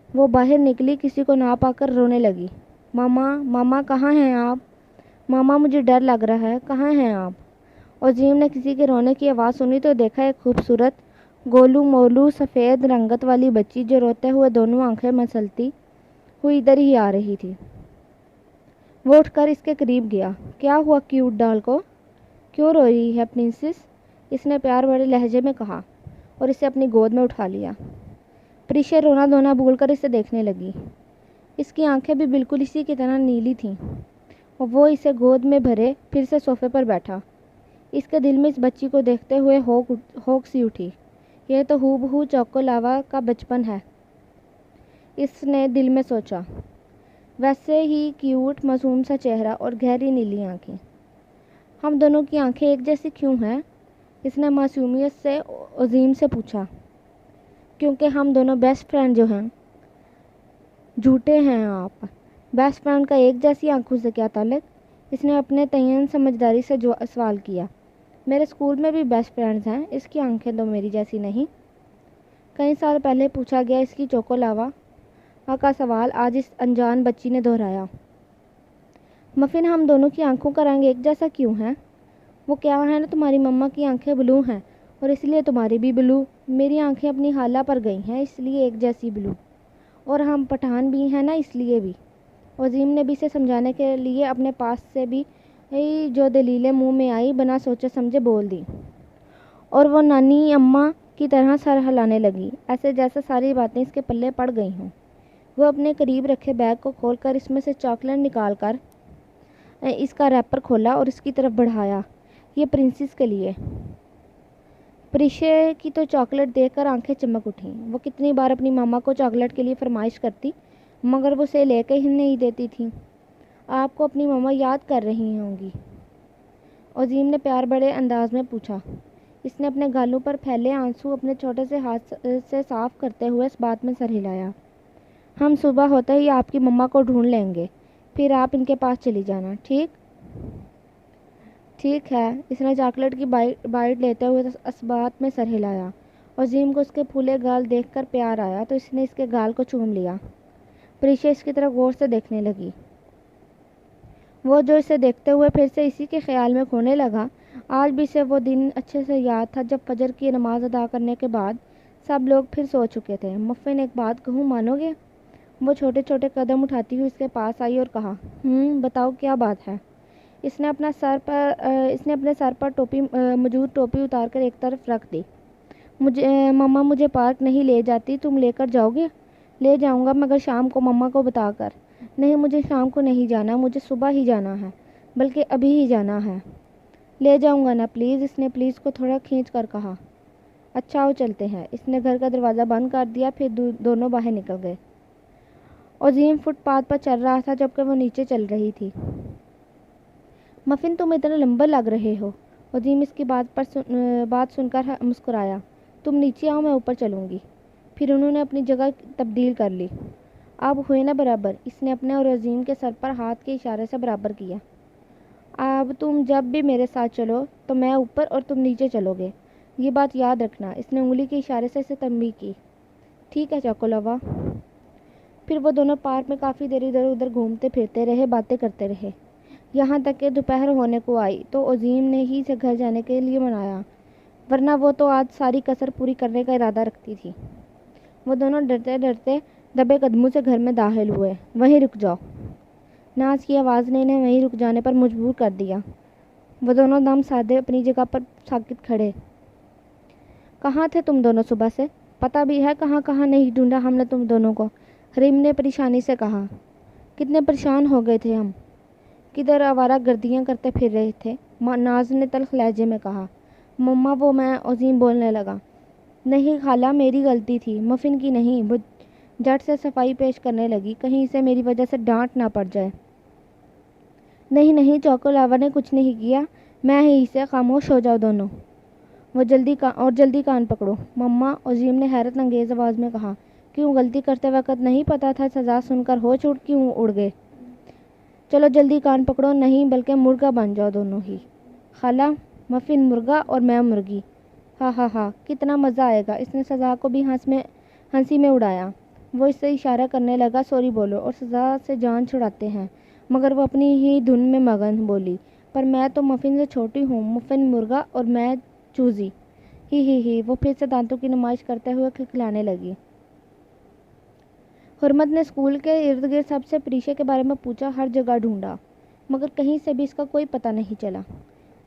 وہ باہر نکلی، کسی کو نہ پا کر رونے لگی۔ ماما، ماما کہاں ہیں آپ؟ ماما، مجھے ڈر لگ رہا ہے، کہاں ہیں آپ؟ عظیم نے کسی کے رونے کی آواز سنی تو دیکھا ایک خوبصورت گولو مولو سفید رنگت والی بچی جو روتے ہوئے دونوں آنکھیں مسلتی ہوئی ادھر ہی آ رہی تھی۔ وہ اٹھ کر اس کے قریب گیا۔ کیا ہوا کیوٹ ڈال کو؟ کیوں رو رہی ہے پرنسس؟ اس نے پیار بھرے لہجے میں کہا اور اسے اپنی گود میں اٹھا لیا۔ پریشا رونا دھونا بھول کر اسے دیکھنے لگی۔ اس کی آنکھیں بھی بالکل اسی کی طرح نیلی تھیں، اور وہ اسے گود میں بھرے پھر سے صوفے پر بیٹھا۔ اس کے دل میں اس بچی کو دیکھتے ہوئے ہوک سی اٹھی۔ یہ تو ہو بہو چوکو لاوا کا بچپن ہے، اس نے دل میں سوچا۔ ویسے ہی کیوٹ معصوم سا چہرہ اور گہری نیلی آنکھیں۔ ہم دونوں کی آنکھیں ایک جیسی کیوں ہیں؟ اس نے معصومیت سے عظیم سے پوچھا۔ کیونکہ ہم دونوں بیسٹ فرینڈ جو ہیں۔ جھوٹے ہیں آپ، بیسٹ فرینڈ کا ایک جیسی آنکھوں سے کیا تعلق؟ اس نے اپنے تعین سمجھداری سے سوال کیا۔ میرے اسکول میں بھی بیسٹ فرینڈز ہیں، اس کی آنکھیں تو میری جیسی نہیں۔ کئی سال پہلے پوچھا گیا اس کی چوکو لاوا کا سوال آج اس انجان بچی نے دہرایا۔ مفن، ہم دونوں کی آنکھوں کا رنگ ایک جیسا کیوں ہے؟ وہ کیا ہے نا، تمہاری مما کی آنکھیں بلو ہیں اور اس لیے تمہاری بھی بلو۔ میری آنکھیں اپنی خالہ پر گئی ہیں، اس لیے ایک جیسی بلو، اور ہم پٹھان بھی ہیں نا، اس لیے بھی۔ عظیم نے بھی اسے سمجھانے کے لیے اپنے پاس سے بھی جو دلیلیں منہ میں آئی بنا سوچے سمجھے بول دی، اور وہ نانی اماں کی طرح سر ہلانے لگی، ایسے جیسے ساری باتیں اس کے پلے پڑ گئی ہوں۔ وہ اپنے قریب رکھے بیگ کو کھول کر اس میں سے چاکلیٹ نکال کر اس کا ریپر کھولا اور اس کی طرف بڑھایا۔ یہ پرنسس کے لیے۔ پریشا کی تو چاکلیٹ دیکھ کر آنکھیں چمک اٹھیں۔ وہ کتنی بار اپنی ماما کو چاکلیٹ کے لیے فرمائش کرتی، مگر وہ اسے لے کے ہی نہیں دیتی تھی۔ آپ کو اپنی ماما یاد کر رہی ہوں گی؟ عظیم نے پیار بڑے انداز میں پوچھا۔ اس نے اپنے گالوں پر پھیلے آنسو اپنے چھوٹے سے ہاتھ سے صاف کرتے ہوئے اس بات میں سر ہلایا۔ ہم صبح ہوتے ہی آپ کی مما کو ڈھونڈ لیں گے، پھر آپ ان کے پاس چلی جانا، ٹھیک؟ ٹھیک ہے۔ اس نے چاکلیٹ کی بائٹ لیتے ہوئے اس بات میں سر ہلایا۔ عظیم کو اس کے پھولے گال دیکھ کر پیار آیا تو اس نے اس کے گال کو چوم لیا۔ پریشا اس کی طرف غور سے دیکھنے لگی۔ وہ جو اسے دیکھتے ہوئے پھر سے اسی کے خیال میں کھونے لگا، آج بھی اسے وہ دن اچھے سے یاد تھا جب فجر کی نماز ادا کرنے کے بعد سب لوگ پھر سو چکے تھے۔ مفن، ایک بات کہوں، مانو گے؟ وہ چھوٹے چھوٹے قدم اٹھاتی ہوئی اس کے پاس آئی اور کہا۔ بتاؤ کیا بات ہے؟ اس نے اپنے سر پر موجود ٹوپی اتار کر ایک طرف رکھ دی۔ مما مجھے پارک نہیں لے جاتی، تم لے کر جاؤ گے؟ لے جاؤں گا، مگر شام کو مما کو بتا کر۔ نہیں، مجھے شام کو نہیں جانا، مجھے صبح ہی جانا ہے، بلکہ ابھی ہی جانا ہے۔ لے جاؤں گا نا پلیز، اس نے پلیز کو تھوڑا کھینچ کر کہا۔ اچھا آؤ چلتے ہیں۔ اس نے گھر کا دروازہ بند کر دیا، پھر دونوں باہر نکل گئے۔ عظیم فٹ پاتھ پر چل رہا تھا جبکہ وہ نیچے چل رہی تھی۔ مفن تم اتنا لمبا لگ رہے ہو۔ عظیم اس کی بات سن کر مسکرایا۔ تم نیچے آؤ، میں اوپر چلوں گی۔ پھر انہوں نے اپنی جگہ تبدیل کر لی۔ اب ہوئے نا برابر، اس نے اپنے اور عظیم کے سر پر ہاتھ کے اشارے سے برابر کیا۔ اب تم جب بھی میرے ساتھ چلو تو میں اوپر اور تم نیچے چلو گے، یہ بات یاد رکھنا۔ اس نے انگلی کے اشارے سے اسے تنبیہ کی۔ ٹھیک ہے چوکو لوا۔ پھر وہ دونوں پارک میں کافی دیر ادھر ادھر گھومتے پھرتے رہے، باتیں کرتے رہے، یہاں تک کہ دوپہر ہونے کو آئی تو عظیم نے ہی سے گھر جانے کے لیے منایا، ورنہ وہ تو آج ساری کسر پوری کرنے کا ارادہ رکھتی تھی۔ وہ دونوں ڈرتے ڈرتے دبے قدموں سے گھر میں داخل ہوئے۔ وہیں رک جاؤ، ناز کی آواز نے انہیں وہیں رک جانے پر مجبور کر دیا۔ وہ دونوں دم سادے اپنی جگہ پر ساکت کھڑے۔ کہاں تھے تم دونوں صبح سے؟ پتہ بھی ہے کہاں کہاں نہیں ڈھونڈا ہم نے تم دونوں کو، حریم نے پریشانی سے کہا۔ کتنے پریشان ہو گئے تھے ہم، کدھر آوارہ گردیاں کرتے پھر رہے تھے، ناز نے تلخ لہجے میں کہا۔ مما وہ میں، عظیم بولنے لگا۔ نہیں خالہ، میری غلطی تھی، مفن کی نہیں۔ وہ جٹ سے صفائی پیش کرنے لگی، کہیں اسے میری وجہ سے ڈانٹ نہ پڑ جائے۔ نہیں نہیں، چوکو لاوا نے کچھ نہیں کیا، میں ہی سے، خاموش ہو جاؤ دونوں۔ وہ جلدی کان پکڑو مما، عظیم نے حیرت انگیز آواز میں کہا۔ کیوں، غلطی کرتے وقت نہیں پتہ تھا؟ سزا سن کر ہوش کیوں اڑ گئے؟ چلو جلدی کان پکڑو، نہیں بلکہ مرغا بن جاؤ دونوں ہی۔ خالہ، مفن مرغا اور میں مرغی، ہاں ہاں ہاں، کتنا مزہ آئے گا۔ اس نے سزا کو بھی ہنسی میں اڑایا۔ وہ اس سے اشارہ کرنے لگا، سوری بولو اور سزا سے جان چھڑاتے ہیں، مگر وہ اپنی ہی دھن میں مگن بولی، پر میں تو مفن سے چھوٹی ہوں، مفن مرغا اور میں چوزی، ہی۔ وہ پھر سے دانتوں کی نمائش کرتے ہوئے کھلکھلانے لگی۔ حرمت نے اسکول کے ارد گرد سب سے پریشے کے بارے میں پوچھا، ہر جگہ ڈھونڈا، مگر کہیں سے بھی اس کا کوئی پتہ نہیں چلا۔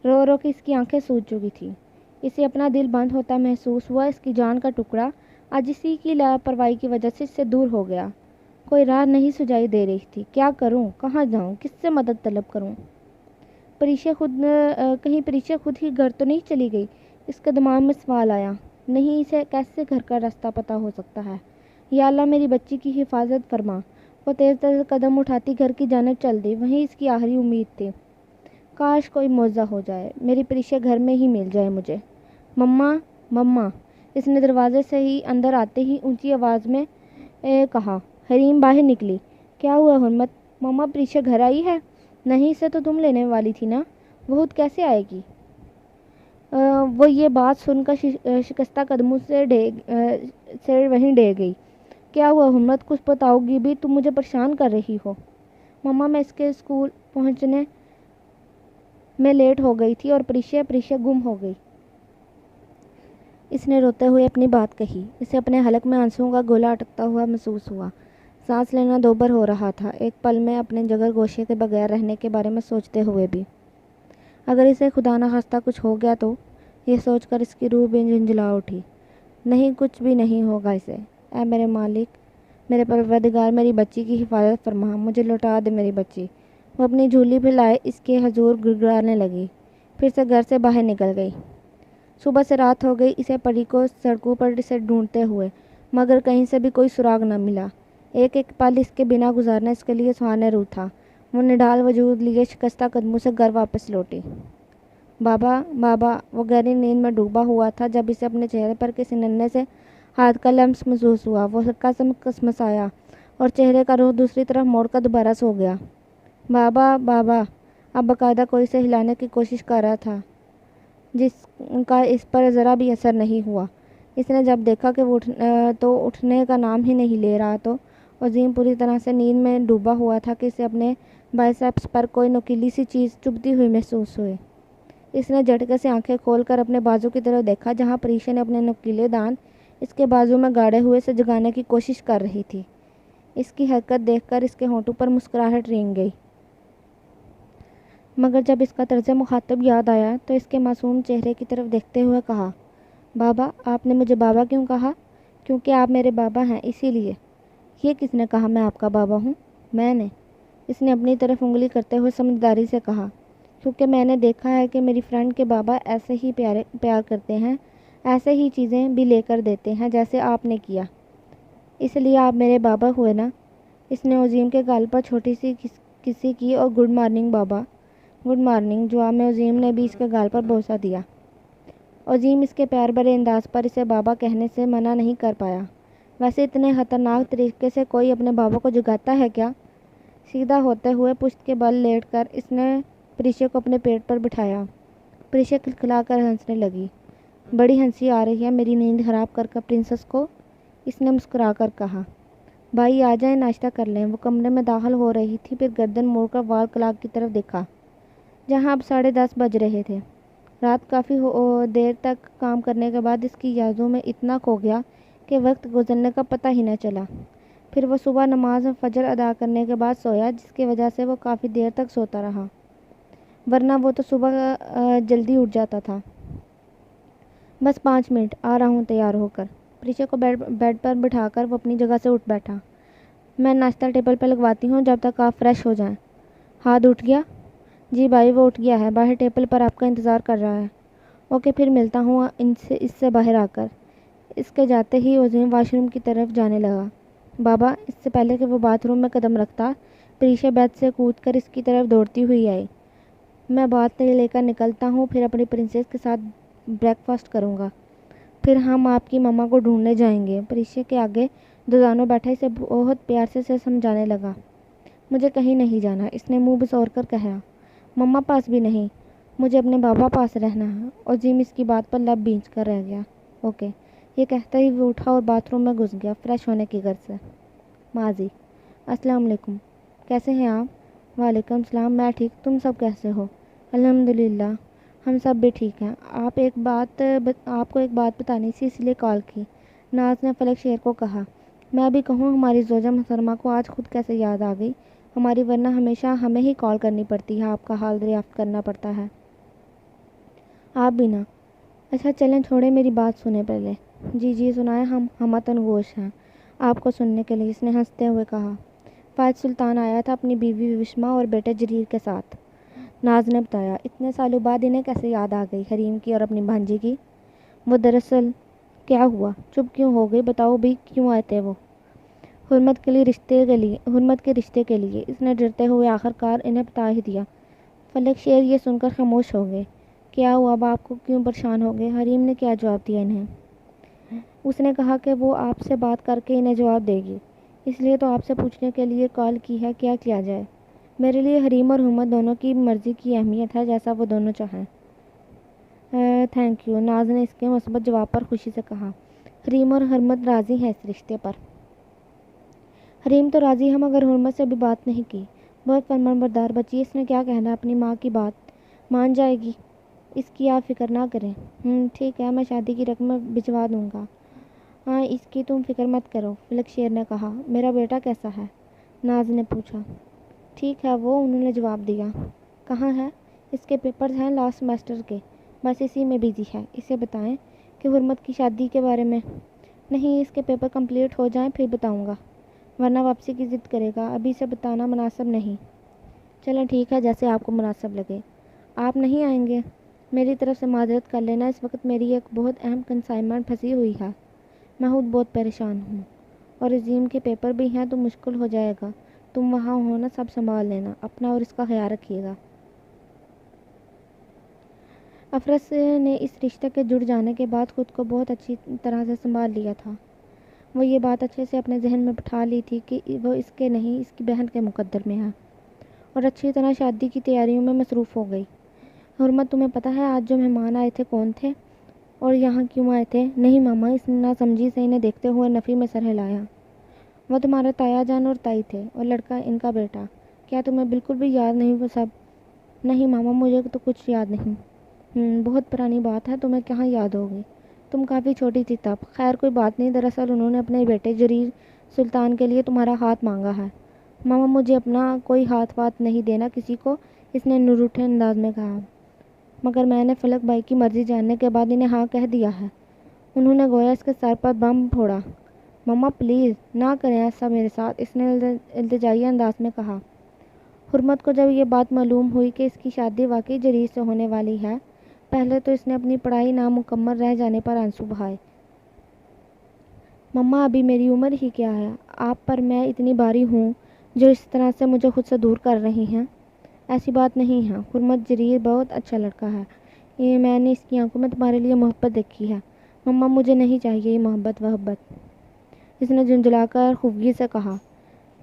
رو رو کے اس کی آنکھیں سوج چکی تھیں۔ اسے اپنا دل بند ہوتا محسوس ہوا، اس کی جان کا ٹکڑا آج اسی کی لاپرواہی کی وجہ سے اس سے دور ہو گیا۔ کوئی راہ نہیں سجائی دے رہی تھی، کیا کروں، کہاں جاؤں، کس سے مدد طلب کروں؟ کہیں پریشے خود ہی گھر تو نہیں چلی گئی؟ اس کے دماغ میں سوال آیا۔ نہیں، اسے کیسے گھر کا راستہ پتہ ہو سکتا ہے؟ یا اللہ میری بچی کی حفاظت فرما۔ وہ تیز قدم اٹھاتی گھر کی جانب چل دی، وہیں اس کی آخری امید تھی۔ کاش کوئی معجزہ ہو جائے، میری پریشے گھر میں ہی مل جائے مجھے۔ مما، اس نے دروازے سے ہی اندر آتے ہی اونچی آواز میں کہا۔ حریم باہر نکلی۔ کیا ہوا حرمت؟ مما پریشے گھر آئی ہے؟ نہیں، اسے تو تم لینے والی تھی نا، وہ خود کیسے آئے گی؟ وہ یہ بات سن کر شکستہ قدموں سے وہیں ڈے گئی۔ کیا ہوا حرمت، کچھ بتاؤ گی بھی؟ تم مجھے پریشان کر رہی ہو۔ مما میں اس کے اسکول پہنچنے میں لیٹ ہو گئی تھی اور پریشے گم ہو گئی۔ اس نے روتے ہوئے اپنی بات کہی۔ اسے اپنے حلق میں آنسوؤں کا گولا اٹکتا ہوا محسوس ہوا۔ سانس لینا دوبر ہو رہا تھا، ایک پل میں اپنے جگر گوشے کے بغیر رہنے کے بارے میں سوچتے ہوئے بھی۔ اگر اسے خدا نخواستہ کچھ ہو گیا تو؟ یہ سوچ کر اس کی روح بھی جھنجھلا اٹھی۔ نہیں، کچھ بھی نہیں ہوگا اسے۔ اے میرے مالک، میرے پروردگار، میری بچی کی حفاظت فرما، مجھے لوٹا دے میری بچی۔ وہ اپنی جھولی پھیلائے اس کے حضور گڑگڑانے لگی، پھر سے گھر سے باہر نکل گئی۔ صبح سے رات ہو گئی اسے پری کو سڑکوں پر اسے ڈھونڈتے ہوئے، مگر کہیں سے بھی کوئی سراغ نہ ملا۔ ایک پل اس کے بنا گزارنا اس کے لیے سہانے روح تھا۔ وہ نڈال وجود لیے شکستہ قدموں سے گھر واپس لوٹی۔ بابا، وہ گہری نیند میں ڈوبا ہوا تھا جب اسے اپنے چہرے پر کسی ننھے سے ہاتھ کا لمس محسوس ہوا۔ وہ ہلکا سا کسمسایا اور چہرے کا رخ دوسری طرف موڑ کر دوبارہ سو گیا۔ بابا، اب باقاعدہ کوئی اسے ہلانے کی کوشش کر رہا تھا، جس کا اس پر ذرا بھی اثر نہیں ہوا۔ اس نے جب دیکھا کہ وہ اٹھنے کا نام ہی نہیں لے رہا تو عظیم پوری طرح سے نیند میں ڈوبا ہوا تھا کہ اسے اپنے بائسیپس پر کوئی نوکیلی سی چیز چبھتی ہوئی محسوس ہوئی۔ اس نے جھٹکے سے آنکھیں کھول کر اپنے بازو کی طرف دیکھا، جہاں پریشے نے اپنے نوکیلے دانت اس کے بازو میں گاڑے ہوئے اسے جگانے کی کوشش کر رہی تھی۔ اس کی حرکت دیکھ کر اس کے ہونٹوں پر مسکراہٹ رینگ گئی، مگر جب اس کا طرز مخاطب یاد آیا تو اس کے معصوم چہرے کی طرف دیکھتے ہوئے کہا، بابا، آپ نے مجھے بابا کیوں کہا؟ کیونکہ آپ میرے بابا ہیں، اسی لیے۔ یہ کس نے کہا میں آپ کا بابا ہوں؟ میں نے۔ اس نے اپنی طرف انگلی کرتے ہوئے سمجھداری سے کہا، کیونکہ میں نے دیکھا ہے کہ میری فرینڈ کے بابا ایسے ہی پیار کرتے ہیں، ایسے ہی چیزیں بھی لے کر دیتے ہیں جیسے آپ نے کیا، اس لیے آپ میرے بابا ہوئے نا۔ اس نے عظیم کے گال پر چھوٹی سی کسی کی اور گڈ مارننگ بابا گڈ مارننگ جواب میں عظیم نے بھی اس کے گال پر بوسہ دیا۔ عظیم اس کے پیار بھرے انداز پر اسے بابا کہنے سے منع نہیں کر پایا۔ ویسے اتنے خطرناک طریقے سے کوئی اپنے بابا کو جگاتا ہے کیا؟ سیدھا ہوتے ہوئے پشت کے بل لیٹ کر اس نے پریشے کو اپنے پیٹ پر بٹھایا۔ پریشے کھلکھلا کر ہنسنے لگی۔ بڑی ہنسی آ رہی ہے میری نیند خراب کر پرنسس کو، اس نے مسکرا کر کہا۔ بھائی آ جائیں، ناشتہ کر لیں۔ وہ کمرے میں داخل ہو رہی تھی، پھر گردن موڑ کر وال کلاک کی طرف دیکھا جہاں اب 10:30 بج رہے تھے۔ رات کافی دیر تک کام کرنے کے بعد اس کی یادوں میں اتنا کھو گیا کہ وقت گزرنے کا پتہ ہی نہ چلا۔ پھر وہ صبح نماز فجر ادا کرنے کے بعد سویا، جس کی وجہ سے وہ کافی دیر تک سوتا رہا، ورنہ وہ تو صبح جلدی اٹھ جاتا تھا۔ بس 5 منٹ، آ رہا ہوں تیار ہو کر۔ پریشے کو بیڈ پر بٹھا کر وہ اپنی جگہ سے اٹھ بیٹھا۔ میں ناشتہ ٹیبل پہ لگواتی ہوں جب تک آپ فریش ہو جائیں۔ ہاتھ اٹھ گیا؟ جی بھائی وہ اٹھ گیا ہے، باہر ٹیبل پر آپ کا انتظار کر رہا ہے۔ اوکے پھر ملتا ہوں اس سے باہر آ کر۔ اس کے جاتے ہی عظیم واش روم کی طرف جانے لگا۔ بابا، اس سے پہلے کہ وہ باتھ روم میں قدم رکھتا، پریشا بیڈ سے کود کر اس کی طرف دوڑتی ہوئی آئی۔ میں بات لے کر نکلتا ہوں، پھر اپنی پرنسس کے ساتھ بریک فاسٹ کروں گا، پھر ہم آپ کی مما کو ڈھونڈنے جائیں گے۔ پریشا کے آگے دوزانوں بیٹھا اسے بہت پیار سے سمجھانے لگا۔ مجھے کہیں نہیں جانا، اس نے منہ بسور کر کہا۔ مما پاس بھی نہیں، مجھے اپنے بابا پاس رہنا ہے۔ عظیم اس کی بات پر لب بھینچ کر رہ گیا۔ اوکے، یہ کہتا ہی وہ اٹھا اور باتھ روم میں گھس گیا، فریش ہونے کی غرض سے۔ ماضی: السلام علیکم، کیسے ہیں آپ؟ وعلیکم السلام، میں ٹھیک، تم سب کیسے ہو؟ الحمدللہ، ہم سب بھی ٹھیک ہیں۔ آپ کو ایک بات بتانی تھی، اس لیے کال کی، ناز نے فلک شیر کو کہا۔ میں بھی کہوں ہماری زوجہ محترمہ کو آج خود کیسے یاد آ گئی ہماری، ورنہ ہمیشہ ہمیں ہی کال کرنی پڑتی ہے، آپ کا حال دریافت کرنا پڑتا ہے۔ آپ بھی نا۔ اچھا چلیں چھوڑیں، میری بات سنیں پہلے۔ جی سنائیں، ہم ہمتن گوش ہیں آپ کو سننے کے لیے، اس نے ہنستے ہوئے کہا۔ فائز سلطان آیا تھا اپنی بیوی وشما اور بیٹے جریر کے ساتھ، ناز نے بتایا۔ اتنے سالوں بعد انہیں کیسے یاد آ گئی حریم کی اور اپنی بھانجی کی؟ وہ دراصل کیا ہوا؟ چپ کیوں ہو گئی؟ بتاؤ بھی کیوں آئے تھے وہ؟ حرمت کے رشتے کے لیے، اس نے ڈرتے ہوئے آخر کار انہیں بتا ہی دیا۔ فلک شیر یہ سن کر خاموش ہو گئے۔ کیا ہوا؟ اب آپ کو کیوں پریشان ہو گئے؟ حریم نے کیا جواب دیا انہیں؟ اس نے کہا کہ وہ آپ سے بات کر کے انہیں جواب دے گی، اس لیے تو آپ سے پوچھنے کے لیے کال کی ہے کیا کیا جائے۔ میرے لیے حریم اور حرمت دونوں کی مرضی کی اہمیت ہے، جیسا وہ دونوں چاہیں۔ تھینک یو، ناز نے اس کے مثبت جواب پر خوشی سے کہا۔ حریم اور حرمت راضی ہیں اس رشتے پر؟ حریم تو راضی ہے، مگر حرمت سے بھی بات نہیں کی، بہت فرمانبردار بچی، اس نے کیا کہنا، اپنی ماں کی بات مان جائے گی، اس کی آپ فکر نہ کریں۔ ٹھیک ہے، میں شادی کی رقم بھجوا دوں گا۔ ہاں، اس کی تم فکر مت کرو، فلک شیر نے کہا۔ میرا بیٹا کیسا ہے؟ ناز نے پوچھا۔ ٹھیک ہے وہ، انہوں نے جواب دیا۔ کہاں ہے؟ اس کے پیپرز ہیں لاسٹ سیمسٹر کے، بس اسی میں بزی ہے۔ اسے بتائیں کہ حرمت کی شادی کے بارے میں؟ نہیں، اس کے پیپر کمپلیٹ ہو جائیں پھر بتاؤں گا، ورنہ واپسی کی ضد کرے گا، ابھی سے بتانا مناسب نہیں۔ چلیں ٹھیک ہے، جیسے آپ کو مناسب لگے۔ آپ نہیں آئیں گے؟ میری طرف سے معذرت کر لینا، اس وقت میری ایک بہت اہم کنسائنمنٹ پھنسی ہوئی ہے، میں خود بہت پریشان ہوں، اور عظیم کے پیپر بھی ہیں تو مشکل ہو جائے گا۔ تم وہاں ہونا سب سنبھال لینا، اپنا اور اس کا خیال رکھیے گا۔ افرز نے اس رشتے کے جڑ جانے کے بعد خود کو بہت اچھی طرح سے سنبھال لیا تھا۔ وہ یہ بات اچھے سے اپنے ذہن میں بٹھا لی تھی کہ وہ اس کے نہیں، اس کی بہن کے مقدر میں ہے، اور اچھی طرح شادی کی تیاریوں میں مصروف ہو گئی۔ حرمت، تمہیں پتہ ہے آج جو مہمان آئے تھے کون تھے اور یہاں کیوں آئے تھے؟ نہیں ماما، اس نے ناسمجھی سے انہیں دیکھتے ہوئے نفی میں سر ہلایا۔ وہ تمہارا تایا جان اور تائی تھے، اور لڑکا ان کا بیٹا۔ کیا تمہیں بالکل بھی یاد نہیں وہ سب؟ نہیں ماما، مجھے تو کچھ یاد نہیں۔ بہت پرانی بات ہے، تمہیں کہاں یاد ہوگی، تم کافی چھوٹی تھی تب۔ خیر کوئی بات نہیں، دراصل انہوں نے اپنے بیٹے جریر سلطان کے لیے تمہارا ہاتھ مانگا ہے۔ ماما مجھے اپنا کوئی ہاتھ وات نہیں دینا کسی کو، اس نے نروٹھے انداز میں کہا۔ مگر میں نے فلک بھائی کی مرضی جاننے کے بعد انہیں ہاں کہہ دیا ہے، انہوں نے گویا اس کے سر پر بم پھوڑا۔ ماما پلیز نہ کریں ایسا میرے ساتھ، اس نے التجائی انداز میں کہا۔ حرمت کو جب یہ بات معلوم ہوئی کہ اس کی شادی واقعی جریر سے ہونے والی ہے، پہلے تو اس نے اپنی پڑھائی نامکمل رہ جانے پر آنسو بہائے۔ مما ابھی میری عمر ہی کیا ہے، آپ پر میں اتنی باری ہوں جو اس طرح سے مجھے خود سے دور کر رہی ہیں؟ ایسی بات نہیں ہے حرمت، جریر بہت اچھا لڑکا ہے، یہ میں نے اس کی آنکھوں میں تمہارے لیے محبت دیکھی ہے۔ مما مجھے نہیں چاہیے یہ محبت وحبت، اس نے جھنجھلا کر خفگی سے کہا۔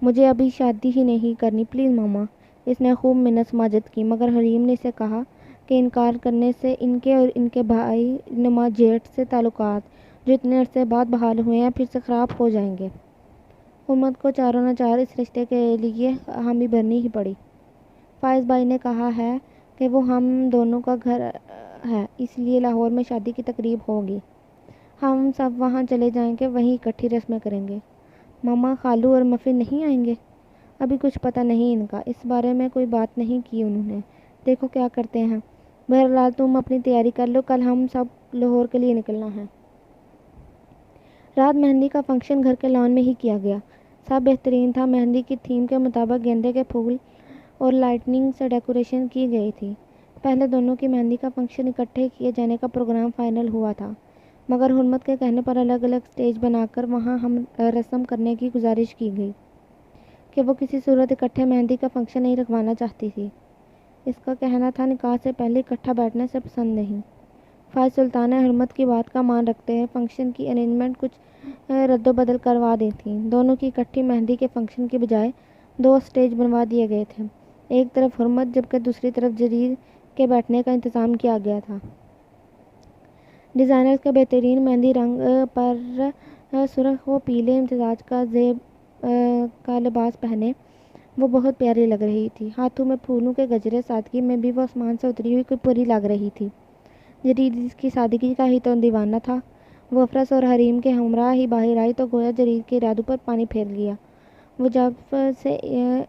مجھے ابھی شادی ہی نہیں کرنی پلیز ماما، اس نے خوب منت سماجت کی، مگر حریم نے اسے کہا کہ انکار کرنے سے ان کے اور ان کے بھائی نما جیٹھ سے تعلقات جو اتنے عرصے بعد بحال ہوئے ہیں پھر سے خراب ہو جائیں گے۔ حرمت کو چاروں نہ چار اس رشتے کے لیے حامی بھرنی ہی پڑی۔ فائز بھائی نے کہا ہے کہ وہ ہم دونوں کا گھر ہے، اس لیے لاہور میں شادی کی تقریب ہوگی، ہم سب وہاں چلے جائیں گے، وہیں اکٹھی رسمیں کریں گے۔ ماما خالو اور مفی نہیں آئیں گے؟ ابھی کچھ پتہ نہیں ان کا، اس بارے میں کوئی بات نہیں کی انہوں نے، دیکھو کیا کرتے ہیں۔ بہرحال تم اپنی تیاری کر لو، کل ہم سب لاہور کے لیے نکلنا ہے۔ رات مہندی کا فنکشن گھر کے لان میں ہی کیا گیا، سب بہترین تھا۔ مہندی کی تھیم کے مطابق گیندے کے پھول اور لائٹننگ سے ڈیکوریشن کی گئی تھی۔ پہلے دونوں کی مہندی کا فنکشن اکٹھے کیے جانے کا پروگرام فائنل ہوا تھا، مگر حرمت کے کہنے پر الگ الگ سٹیج بنا کر وہاں ہم رسم کرنے کی گزارش کی گئی کہ وہ کسی صورت اکٹھے مہندی کا فنکشن نہیں رکھوانا چاہتی تھی۔ اس کا کہنا تھا نکاح سے پہلے اکٹھا بیٹھنے سے پسند نہیں۔ فائز سلطان نے حرمت کی بات کا مان رکھتے ہوئے فنکشن کی ارینجمنٹ کچھ رد و بدل کروا دی تھی۔ دونوں کی اکٹھی مہندی کے فنکشن کی بجائے 2 سٹیج بنوا دیے گئے تھے، ایک طرف حرمت جبکہ دوسری طرف جریر کے بیٹھنے کا انتظام کیا گیا تھا۔ ڈیزائنرز کے بہترین مہندی رنگ پر سرخ و پیلے امتزاج کا زیب کا لباس پہنے وہ بہت پیاری لگ رہی تھی، ہاتھوں میں پھولوں کے گجرے، سادگی میں بھی وہ آسمان سے اتری ہوئی کوئی پری لگ رہی تھی۔ جریر اس کی سادگی کا ہی تو دیوانہ تھا، وہ افرس اور حریم کے ہمراہ ہی باہر آئی تو گویا جریر کے ارادوں پر پانی پھیر گیا۔ وہ جب سے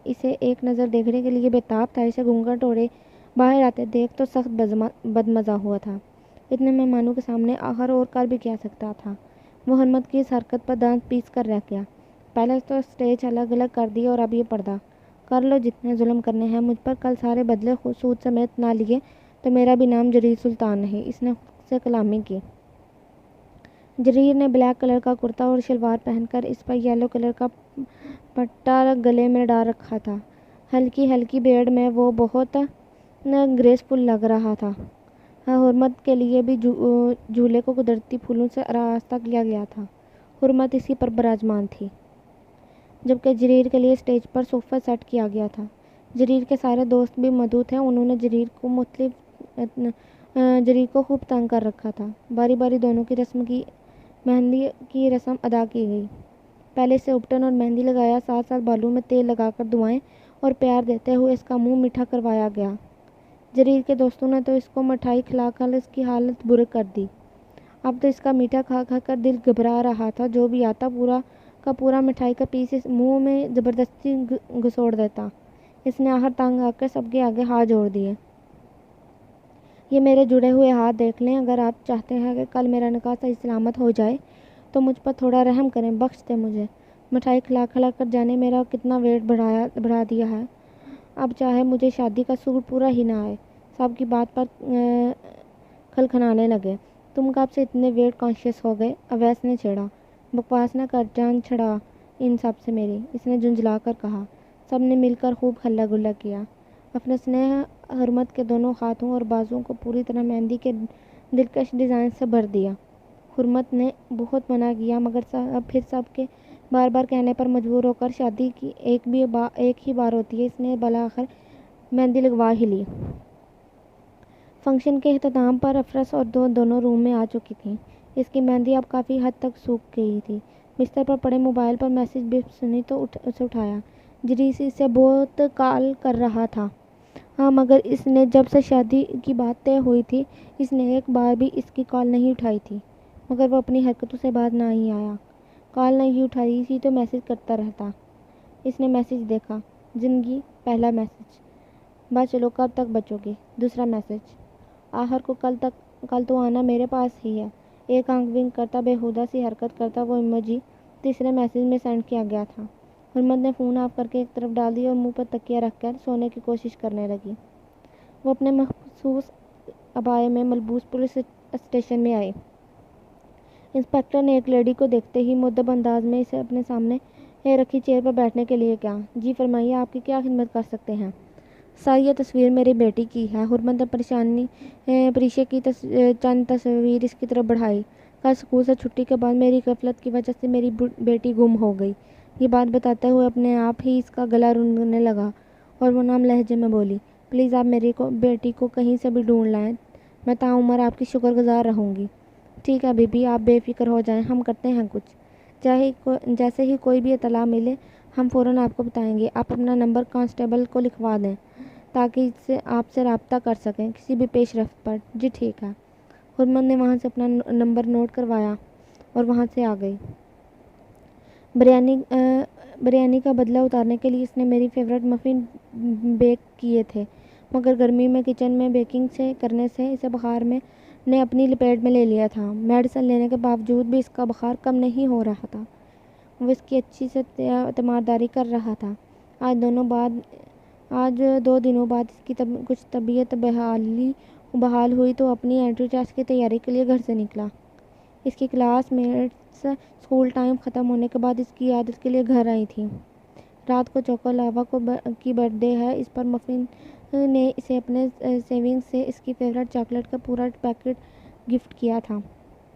اسے ایک نظر دیکھنے کے لیے بےتاب تھا، اسے گھونگھٹ اوڑھے باہر آتے دیکھ تو سخت بدمزہ ہوا تھا۔ اتنے مہمانوں کے سامنے آخر اور کر بھی کیا سکتا تھا؟ وہ حرمت کی اس حرکت پر دانت پیس کر رہ گیا۔ پہلے تو سٹیج الگ الگ کر دی اور اب یہ پردہ کر لو، جتنے ظلم کرنے ہیں مجھ پر، کل سارے بدلے سود سمیت نہ لیے تو میرا بھی نام جریر سلطان نہیں، اس نے خود سے کلامی کی۔ جریر نے بلیک کلر کا کرتا اور شلوار پہن کر اس پر یلو کلر کا پٹا گلے میں ڈال رکھا تھا، ہلکی ہلکی بیئرڈ میں وہ بہت گریسفل لگ رہا تھا۔ حرمت کے لیے بھی جھولے کو قدرتی پھولوں سے آراستہ کیا گیا تھا، حرمت اسی پر براجمان تھی، جبکہ جریر کے لیے سٹیج پر صوفہ سیٹ کیا گیا تھا۔ جریر کے سارے دوست بھی موجود تھے، انہوں نے جریر کو خوب تنگ کر رکھا تھا۔ باری باری دونوں کی مہندی کی رسم ادا کی گئی، پہلے اسے اپٹن اور مہندی لگایا، ساتھ ساتھ بالوں میں تیل لگا کر دعائیں اور پیار دیتے ہوئے اس کا منہ میٹھا کروایا گیا۔ جریر کے دوستوں نے تو اس کو مٹھائی کھلا کر اس کی حالت برے کر دی، اب تو اس کا میٹھا کھا کھا کر دل گھبرا رہا تھا، جو بھی آتا پورا کا پورا مٹھائی کا پیس اس منہ میں زبردستی گھسوڑ دیتا۔ اس نے آخر تنگ آ کر سب کے آگے ہاتھ جوڑ دیے۔ یہ میرے جڑے ہوئے ہاتھ دیکھ لیں، اگر آپ چاہتے ہیں کہ کل میرا نکاح صحیح سلامت ہو جائے تو مجھ پر تھوڑا رحم کریں، بخش دیں مجھے۔ مٹھائی کھلا کھلا کر جانے میرا کتنا ویٹ بڑھا دیا ہے، اب چاہے مجھے شادی کا سوٹ پورا ہی نہ آئے۔ سب کی بات پر کھلکھنانے لگے۔ تم کب سے اتنے ویٹ کانشیس ہو گئے؟ اویس نے چھیڑا۔ بکواس نہ کر، جان چھڑا ان سب سے میری، اس نے جھنجھلا کر کہا۔ سب نے مل کر خوب ہلا گلا کیا۔ افنس نے حرمت کے دونوں ہاتھوں اور بازوؤں کو پوری طرح مہندی کے دلکش ڈیزائن سے بھر دیا۔ حرمت نے بہت منع کیا، مگر پھر سب کے بار بار کہنے پر مجبور ہو کر، شادی کی ایک ہی بار ہوتی ہے، اس نے بالآخر مہندی لگوا ہی لی۔ فنکشن کے اختتام پر افرس اور دونوں روم میں آ چکی تھیں۔ اس کی مہندی اب کافی حد تک سوکھ گئی تھی۔ بستر پر پڑے موبائل پر میسج بپ سنی تو اسے اٹھایا۔ جریر اسے بہت کال کر رہا تھا، ہاں، مگر اس نے جب سے شادی کی بات طے ہوئی تھی اس نے ایک بار بھی اس کی کال نہیں اٹھائی تھی، مگر وہ اپنی حرکتوں سے باز نہیں آیا۔ کال نہیں اٹھائی تھی تو میسج کرتا رہتا۔ اس نے میسج دیکھا، زندگی، پہلا میسج، بس چلو کب تک بچو گی، دوسرا میسج، آخر کو کل تو آنا میرے پاس ہی ہے، ایک آنکھ ونک کرتا بےہودہ سی حرکت کرتا وہ ایموجی تیسرے میسج میں سینڈ کیا گیا تھا۔ حرمت نے فون آف کر کے ایک طرف ڈال دیا اور منہ پر تکیہ رکھ کر سونے کی کوشش کرنے لگی۔ وہ اپنے مخصوص عبائے میں ملبوس پولیس اسٹیشن میں آئی۔ انسپکٹر نے ایک لیڈی کو دیکھتے ہی مؤدب انداز میں اسے اپنے سامنے رکھی چیئر پر بیٹھنے کے لیے کہا۔ جی فرمائیے، آپ کی کیا خدمت کر سکتے ہیں؟ سر یہ تصویر میری بیٹی کی ہے۔ حرمت نے پریشے کی چند تصویر اس کی طرف بڑھائی۔ کل اسکول سے چھٹی کے بعد میری غفلت کی وجہ سے میری بیٹی گم ہو گئی۔ یہ بات بتاتے ہوئے اپنے آپ ہی اس کا گلا رونگنے لگا اور وہ نرم لہجے میں بولی، پلیز آپ میری بیٹی کو کہیں سے بھی ڈھونڈ لائیں، میں تعمیر آپ کی شکر گزار رہوں گی۔ ٹھیک ہے بی بی، آپ بے فکر ہو جائیں، ہم کرتے ہیں کچھ۔ جیسے ہی کوئی بھی اطلاع ملے ہم فوراً آپ کو بتائیں گے۔ آپ اپنا نمبر کانسٹیبل کو لکھوا دیں تاکہ اس سے آپ سے رابطہ کر سکیں کسی بھی پیش رفت پر۔ جی ٹھیک ہے۔ حرمت نے وہاں سے اپنا نمبر نوٹ کروایا اور وہاں سے آ گئی۔ بریانی کا بدلہ اتارنے کے لیے اس نے میری فیورٹ مفن بیک کیے تھے، مگر گرمی میں کچن میں بیکنگ کرنے سے اسے بخار نے اپنی لپیٹ میں لے لیا تھا۔ میڈیسن لینے کے باوجود بھی اس کا بخار کم نہیں ہو رہا تھا۔ وہ اس کی اچھی سے تیمارداری کر رہا تھا۔ آج 2 دنوں بعد اس کی کچھ طبیعت بحال ہوئی تو اپنی انٹری ٹیسٹ کی تیاری کے لیے گھر سے نکلا۔ اس کی کلاس میٹس اسکول ٹائم ختم ہونے کے بعد اس کی عادت کے لیے گھر آئی تھی۔ رات کو چوکو لاوا کی برتھ ڈے ہے، اس پر مفن نے اسے اپنے سیونگز سے اس کی فیورٹ چاکلیٹ کا پورا پیکٹ گفٹ کیا تھا،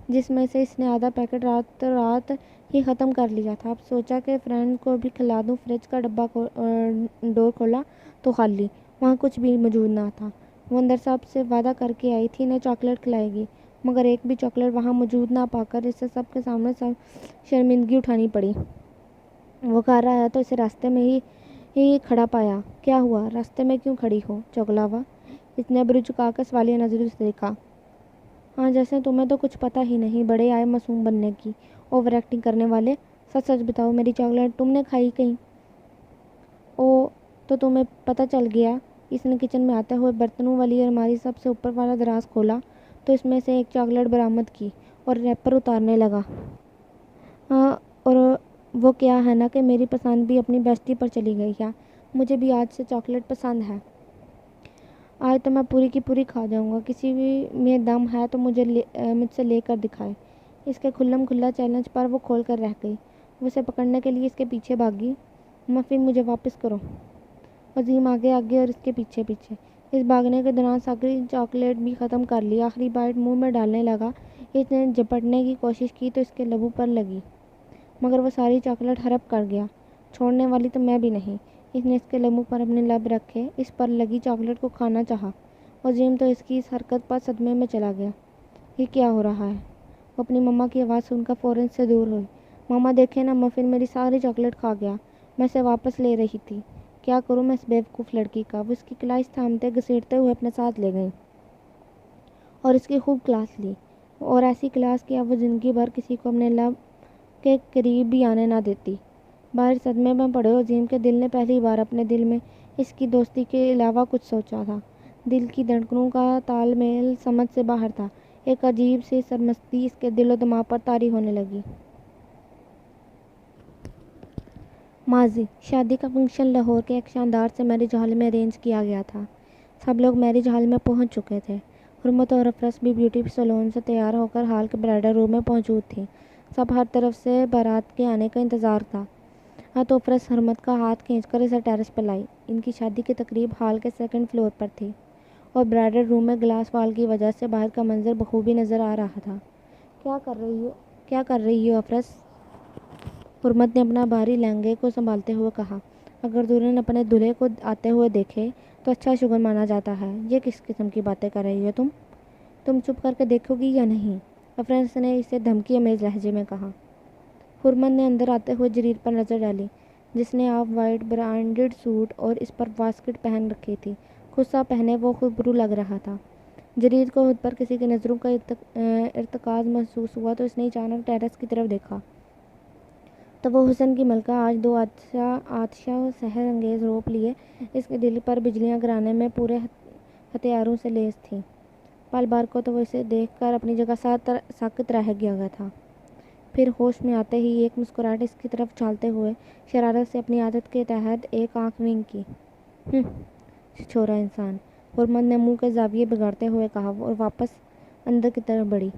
جس میں سے اس نے آدھا پیکٹ رات ہی ختم کر لیا تھا۔ اب سوچا کہ فرینڈ کو بھی کھلا دوں۔ فریج کا ڈبہ ڈور کھولا تو خالی، وہاں کچھ بھی موجود نہ تھا۔ وہ اندر صاحب سے وعدہ کر کے آئی تھی انہیں چاکلیٹ کھلائے گی، مگر ایک بھی چاکلیٹ وہاں موجود نہ پا کر اسے سب کے سامنے شرمندگی اٹھانی پڑی۔ وہ گھر آیا تو اسے راستے میں ہی کھڑا پایا۔ کیا ہوا؟ راستے میں کیوں کھڑی ہو چوکلاوا؟ اس نے ابرو جھکا کر سوالیہ نظروں سے دیکھا۔ ہاں جیسے تمہیں تو کچھ پتہ ہی نہیں، بڑے آئے معصوم بننے کی، اوور ایکٹنگ کرنے والے۔ سچ سچ بتاؤ، میری چاکلیٹ تم نے کھائی کہیں؟ او تو تمہیں پتہ چل گیا۔ اس نے کچن میں آتے ہوئے برتنوں والی الماری سب سے اوپر والا دراز کھولا تو اس میں سے ایک چاکلیٹ برآمد کی اور ریپر اتارنے لگا۔ اور وہ کیا ہے نا کہ میری پسند بھی اپنی بیسٹی پر چلی گئی ہے۔ مجھے بھی آج سے چاکلیٹ پسند ہے۔ آج تو میں پوری کی پوری کھا جاؤں گا۔ کسی بھی میں دم ہے تو مجھ سے لے کر دکھائے۔ اس کے کھلم کھلا چیلنج پر وہ کھول کر رہ گئی۔ وہ اسے پکڑنے کے لیے اس کے پیچھے بھاگی۔ مفن مجھے واپس کرو۔ عظیم آگے اور اس کے پیچھے پیچھے۔ اس بھاگنے کے دوران ساری چاکلیٹ بھی ختم کر لی۔ آخری بائٹ منہ میں ڈالنے لگا۔ اس نے جھپٹنے کی کوشش کی تو اس کے لبوں پر لگی، مگر وہ ساری چاکلیٹ ہڑپ کر گیا۔ چھوڑنے والی تو میں بھی نہیں۔ اس نے اس کے لبوں پر اپنے لب رکھے، اس پر لگی چاکلیٹ کو کھانا چاہا۔ عظیم تو اس کی اس حرکت پر صدمے میں چلا گیا۔ یہ کیا ہو رہا ہے؟ وہ اپنی مما کی آواز سن کر فوراً سے دور ہوئی۔ ماما دیکھیں نا، مفن میری ساری چاکلیٹ کھا گیا۔ میں اسے واپس لے رہی تھی۔ کیا کروں میں اس بیوقوف لڑکی کا؟ وہ اس کی کلاس تھامتے گھسیٹتے ہوئے اپنے ساتھ لے گئی اور اس کی خوب کلاس لی، اور ایسی کلاس کہ اب وہ زندگی بھر کسی کو اپنے لب کے قریب بھی آنے نہ دیتی۔ باہر صدمے میں پڑے عظیم کے دل نے پہلی بار اپنے دل میں اس کی دوستی کے علاوہ کچھ سوچا تھا۔ دل کی دھڑکنوں کا تال میل سمجھ سے باہر تھا۔ ایک عجیب سی سرمستی اس کے دل و دماغ پر طاری ہونے لگی۔ ماضی: شادی کا فنکشن لاہور کے ایک شاندار سے میرج ہال میں ارینج کیا گیا تھا۔ سب لوگ میرج ہال میں پہنچ چکے تھے۔ حرمت اور افرس بھی بیوٹی سیلون سے تیار ہو کر ہال کے برائڈل روم میں موجود تھیں۔ سب ہر طرف سے بارات کے آنے کا انتظار تھا۔ تو افرس حرمت کا ہاتھ کھینچ کر اسے ٹیرس پر لائی۔ ان کی شادی کی تقریب ہال کے 2nd فلور پر تھی اور برائڈل روم میں گلاس وال کی وجہ سے باہر کا منظر بخوبی نظر آ رہا تھا۔ کیا کر رہی ہو افرس؟ حرمت نے اپنا بھاری لہنگے کو سنبھالتے ہوئے کہا۔ اگر دلہن اپنے دولہے کو آتے ہوئے دیکھے تو اچھا شگون مانا جاتا ہے۔ یہ کس قسم کی باتیں کر رہی ہو تم؟ تم چپ کر کے دیکھو گی یا نہیں؟ افرس نے اسے دھمکی آمیز لہجے میں کہا۔ حرمت نے اندر آتے ہوئے جریر پر نظر ڈالی، جس نے آف وائٹ برانڈڈ سوٹ اور اس پر واسکٹ پہن رکھی تھی۔ خود سا پہنے وہ خوبرو لگ رہا تھا۔ جریر کو خود پر کسی کی نظروں کا ارتکاز محسوس ہوا تو اس نے اچانک ٹیرس کی طرف دیکھا تو وہ حسن کی ملکہ آج 2 آتشہ و سحر انگیز روپ لیے اس کے دل پر بجلیاں گرانے میں پورے ہتھیاروں سے لیس تھی۔ پل بھر کو تو وہ اسے دیکھ کر اپنی جگہ ساکت رہ گیا تھا، پھر ہوش میں آتے ہی ایک مسکراہٹ اس کی طرف اچھالتے ہوئے شرارت سے اپنی عادت کے تحت ایک آنکھ ونک کی۔ چھچورا انسان، حرمت نے منہ کے زاویے بگاڑتے ہوئے کہا اور واپس اندر کی طرف بڑھی۔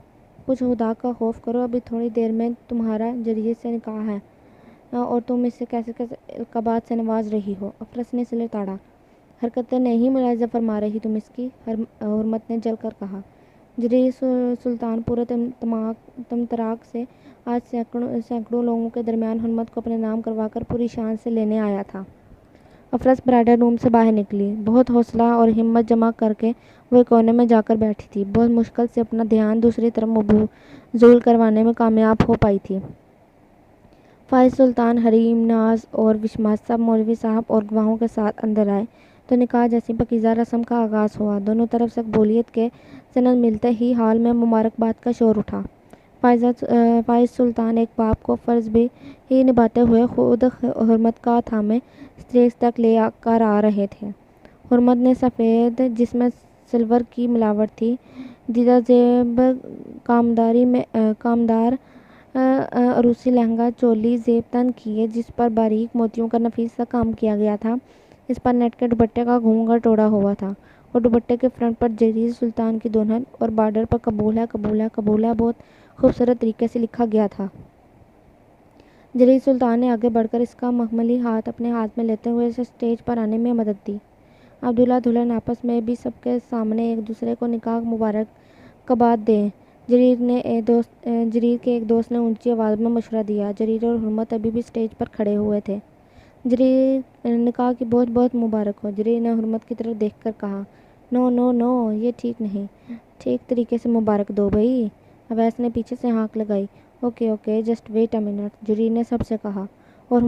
کچھ خدا کا خوف کرو، ابھی تھوڑی دیر میں تمہارا جریر سے نکاح ہے اور تم اسے کیسے القابات سے نواز رہی ہو؟ افرس نے سر تاڑا۔ حرکتیں نہیں ملاحظہ فرما رہی تم اس کی، حرمت نے جل کر کہا۔ جریر سلطان پورے تمطراق سے آج سینکڑوں لوگوں کے درمیان حرمت کو اپنے نام کروا کر پوری شان سے لینے آیا تھا۔ افرس برائڈل روم سے باہر نکلی۔ بہت حوصلہ اور ہمت جمع کر کے وہ ایک کونے میں جا کر بیٹھی تھی۔ بہت مشکل سے اپنا دھیان دوسری طرف مبذول کروانے میں کامیاب ہو پائی تھی۔ فائز سلطان، حریم، ناز اور وشماسب مولوی صاحب اور گواہوں کے ساتھ اندر آئے تو نکاح جیسی پاکیزہ رسم کا آغاز ہوا۔ دونوں طرف سے قبولیت کے سند ملتے ہی ہال میں مبارکباد کا شور اٹھا۔ فائز سلطان ایک باپ کو فرض بھی نبھاتے ہوئے خود حرمت کا تھامے اسٹیج تک لے کر آ رہے تھے۔ حرمت نے سفید، جس میں سلور کی ملاوٹ تھی، دیدہ زیب کامدار عروسی لہنگا چولی زیب تن کیے، جس پر باریک موتیوں کا نفیس سا کام کیا گیا تھا۔ اس پر نیٹ کے دوپٹے کا گھونگھٹ اوڑھا ہوا تھا اور دوپٹے کے فرنٹ پر جریر سلطان کی دلہن اور بارڈر پر قبول ہے قبول ہے قبول ہے بہت خوبصورت طریقے سے لکھا گیا تھا۔ جریر سلطان نے آگے بڑھ کر اس کا مخملی ہاتھ اپنے ہاتھ میں لیتے ہوئے اسے اسٹیج پر آنے میں مدد دی۔ اب دولہا دلہن آپس میں بھی سب کے سامنے ایک دوسرے کو نکاح مبارکباد دیں۔ جریر کے ایک دوست نے اونچی آواز میں مشورہ دیا۔ جریر اور حرمت ابھی بھی اسٹیج پر کھڑے ہوئے تھے۔ جریر، نکاح کی بہت بہت مبارک ہو۔ جریر نے حرمت کی طرف دیکھ کر کہا۔ نو نو نو، یہ ٹھیک نہیں، ٹھیک طریقے سے مبارک دو بھائی۔ اویس نے پیچھے سے ہانک لگائی۔ Okay okay, just wait a minute, Jarir نے سب سے کہا اور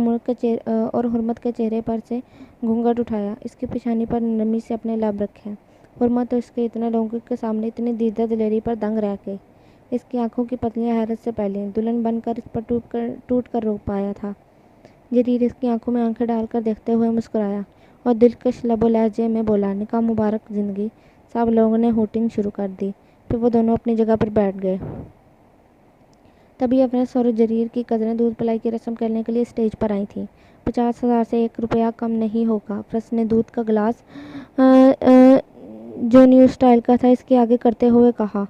حرمت کے چہرے پر سے گھونگھٹ اٹھایا، اس کی پیشانی پر نرمی سے اپنے لب رکھے۔ حرمت تو اس کے اتنے لوگوں کے سامنے اتنی دیدہ دلیری پر دنگ رہ گئی۔ اس کی آنکھوں کی پتلیاں حیرت سے پھیلیں، دلہن بن کر اس پر ٹوٹ کر رو پایا تھا۔ جریر اس کی آنکھوں میں آنکھیں ڈال کر دیکھتے ہوئے مسکرایا اور دلکش لب و لہجے میں بولا، نکاح مبارک زندگی۔ سب لوگوں نے ہوٹنگ شروع کر دی۔ پھر وہ دونوں اپنی جگہ پر بیٹھ گئے۔ تبھی افرس اور جریر کی قدریں دودھ پلائی کی رسم کرنے کے لیے اسٹیج پر آئی تھیں۔ 50,000 سے 1 روپیہ کم نہیں ہوگا۔ افرس نے دودھ کا گلاس جو نیو اسٹائل کا تھا اس کے آگے کرتے ہوئے کہا۔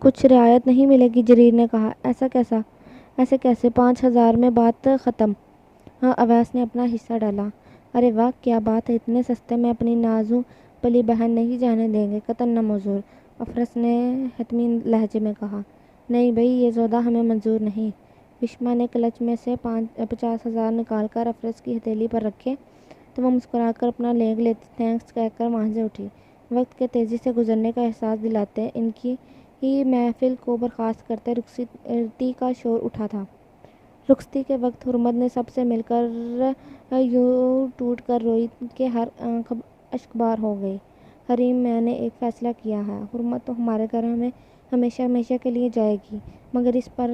کچھ رعایت نہیں ملے گی؟ جریر نے کہا۔ ایسے کیسے؟ 5,000 میں بات ختم۔ اویس نے اپنا حصہ ڈالا۔ ارے واہ، کیا بات ہے، اتنے سستے میں اپنی نازو پلی بہن نہیں جانے دیں گے؟ قطعاً نہ منظور، افرس نے حتمی لہجے میں کہا۔ نہیں بھئی، یہ سودا ہمیں منظور نہیں۔ وشما نے کلچ میں سے 50,000 نکال کر افرس کی ہتھیلی پر رکھے تو وہ مسکرا کر اپنا لیگ لیتی تھینکس کہہ کر وہاں سے اٹھی۔ وقت کے تیزی سے گزرنے کا احساس دلاتے ان کی محفل کو برخاست کرتے رخصتی کا شور اٹھا تھا۔ رخصتی کے وقت حرمت نے سب سے مل کر یوں ٹوٹ کر روئی کہ ہر آنکھ اشکبار ہو گئی۔ حریم، میں نے ایک فیصلہ کیا ہے۔ حرمت تو ہمارے گھر میں ہمیشہ ہمیشہ کے لیے جائے گی، مگر اس پر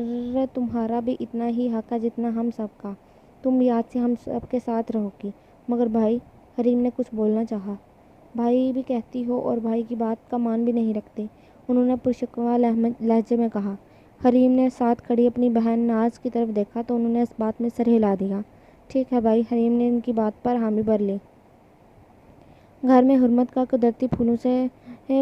تمہارا بھی اتنا ہی حق ہے جتنا ہم سب کا۔ تم یاد سے ہم سب کے ساتھ رہو گی۔ مگر بھائی، حریم نے کچھ بولنا چاہا۔ بھائی بھی کہتی ہو اور بھائی کی بات کا مان بھی نہیں رکھتے، انہوں نے پرشکوہ لہجے میں کہا۔ حریم نے ساتھ کھڑی اپنی بہن ناز کی طرف دیکھا تو انہوں نے اس بات میں سر ہلا دیا۔ ٹھیک ہے بھائی، حریم نے ان کی بات پر حامی بھر لی۔ گھر میں حرمت کا قدرتی پھولوں سے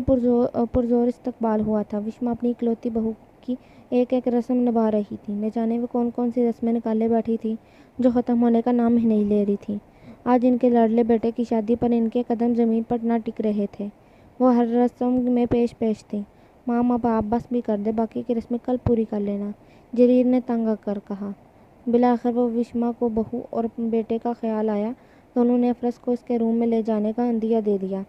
پرزور استقبال ہوا تھا۔ وشما اپنی اکلوتی بہو کی ایک ایک رسم نبھا رہی تھی۔ نہ جانے وہ کون کون سی رسمیں نکالے بیٹھی تھی جو ختم ہونے کا نام ہی نہیں لے رہی تھی۔ آج ان کے لاڈلے بیٹے کی شادی پر ان کے قدم زمین پر نہ ٹک رہے تھے۔ وہ ہر رسم میں پیش تھی۔ ماں اب بس بھی کر دے، باقی کی رسمیں کل پوری کر لینا، جریر نے تنگ آ کر کہا۔ بالآخر وہ وشما کو بہو اور بیٹے کا خیال آیا تو انہوں نے افرس کو اس کے روم میں لے جانے کا عندیہ دے دیا۔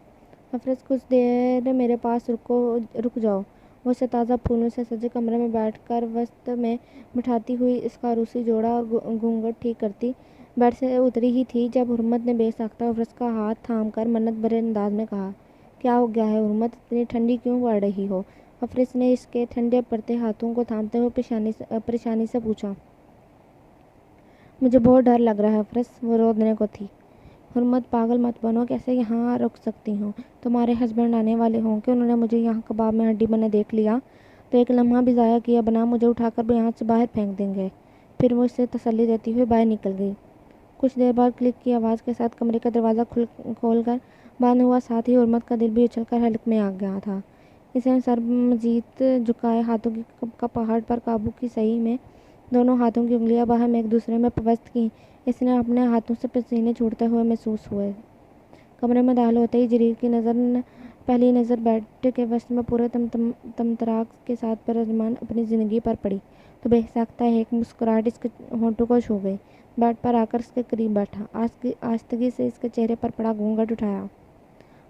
افرس، کچھ دیر میرے پاس رک جاؤ۔ وہ اسے تازہ پھولوں سے سجے کمرے میں بیٹھ کر وسط میں بٹھاتی ہوئی اس کا عروسی جوڑا اور گھونگھٹ ٹھیک کرتی بیڈ سے اتری ہی تھی جب حرمت نے بے ساختہ افرس کا ہاتھ تھام کر منت بھرے انداز میں کہا۔ کیا ہو گیا ہے حرمت، اتنی ٹھنڈی کیوں پڑ رہی ہو؟ افرس نے اس کے ٹھنڈے پڑتے ہاتھوں کو تھامتے ہوئے پریشانی سے پوچھا۔ مجھے بہت ڈر لگ رہا ہے افرس، وہ رودنے کو تھی۔ حرمت، پاگل مت بنو، کیسے یہاں رک سکتی ہوں؟ تمہارے ہسبینڈ آنے والے ہوں کہ انہوں نے مجھے یہاں کباب میں ہڈی بنے دیکھ لیا تو ایک لمحہ بھی ضائع کیے بنا مجھے اٹھا کر یہاں سے باہر پھینک دیں گے۔ پھر وہ اسے تسلی دیتی ہوئی باہر نکل گئی۔ کچھ دیر بعد کلک کی آواز کے ساتھ کمرے کا دروازہ کھول کر بند ہوا، ساتھ ہی حرمت کا دل بھی اچھل کر حلق میں آ گیا تھا۔ اس نے سر مزید جھکائے ہاتھوں کی پہاڑ پر قابو کی، صحیح میں دونوں ہاتھوں کی انگلیاں باہم ایک دوسرے میں پیوست کیں۔ اس نے اپنے ہاتھوں سے پسینے چھوٹتے ہوئے محسوس ہوئے۔ کمرے میں داخل ہوتے ہی جریر کی پہلی نظر بیڈ کے وسط میں پورے تمطراق کے ساتھ پرازمان اپنی زندگی پر پڑی تو بے ساختہ ایک مسکراہٹ اس کے ہونٹوں کو چھو گئی۔ بیڈ پر آ کر اس کے قریب بیٹھا، آہستگی سے اس کے چہرے پر پڑا گھونگھٹ اٹھایا۔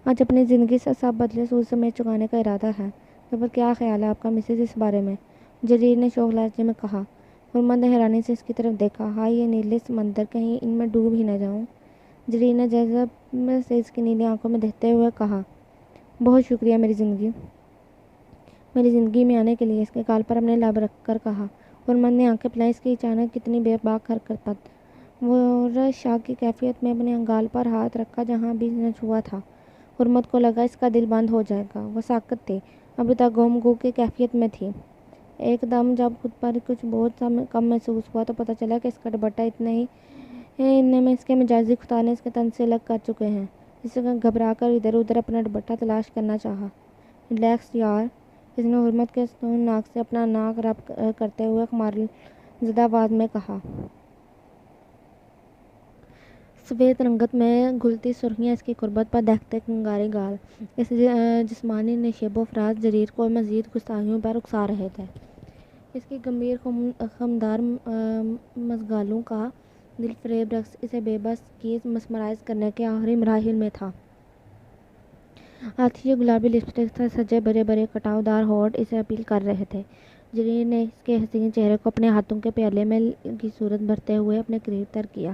آج اپنی زندگی سے سب بدلے سود سمیت چکانے کا ارادہ ہے، تو پھر کیا خیال ہے آپ کا مسز اس بارے میں؟ جریر نے شوخ لہجے میں کہا۔ حرمت نے حیرانی سے اس کی طرف دیکھا۔ ہائے یہ نیلے سمندر، کہیں ان میں ڈوب ہی نہ جاؤں۔ جریر نے جذب سے اس کی نیلی آنکھوں میں دیکھتے ہوئے کہا، بہت شکریہ میری زندگی میں آنے کے لیے، اس کے گال پر اپنے لب رکھ کر کہا۔ حرمت نے آنکھیں پھیلائیں، اس کی اچانک کتنی بے باک حرکت پر وہ شاک کی کیفیت میں اپنے گال پر ہاتھ رکھا جہاں بھی نہ چھوا تھا۔ حرمت کو لگا اس کا دل بند ہو جائے گا۔ وہ ساکت تھی، ابھی تک گم گو کی کیفیت میں تھی۔ ایک دم جب خود پر کچھ بہت کم محسوس ہوا تو پتہ چلا کہ اس کا دوپٹہ اتنے میں اس کے مجازی خطانے اس کے تن سے الگ کر چکے ہیں۔ اس نے گھبرا کر ادھر ادھر اپنا دوپٹہ تلاش کرنا چاہا۔ ریلیکس یار، اس نے حرمت کے ستون ناک سے اپنا ناک رب کرتے ہوئے خمار زدہ آواز میں کہا۔ سفید رنگت میں گھلتی سرخیاں اس کی قربت پر دیکھتے کنگاری گال اس جسمانی نشیب و فراز جریر کو مزید گستاخیوں پر اکسا رہے تھے۔ اس کی گمبھیر خمدار مزگالوں کا دل فریب رقص اسے بے بس کی مسمرائز کرنے کے آخری مراحل میں تھا۔ آتشی گلابی لپسٹک سے سجے بڑے بڑے کٹاؤ دار ہونٹ اسے اپیل کر رہے تھے۔ جریر نے اس کے حسین چہرے کو اپنے ہاتھوں کے پیالے میں کی صورت بھرتے ہوئے اپنے قریب تر کیا۔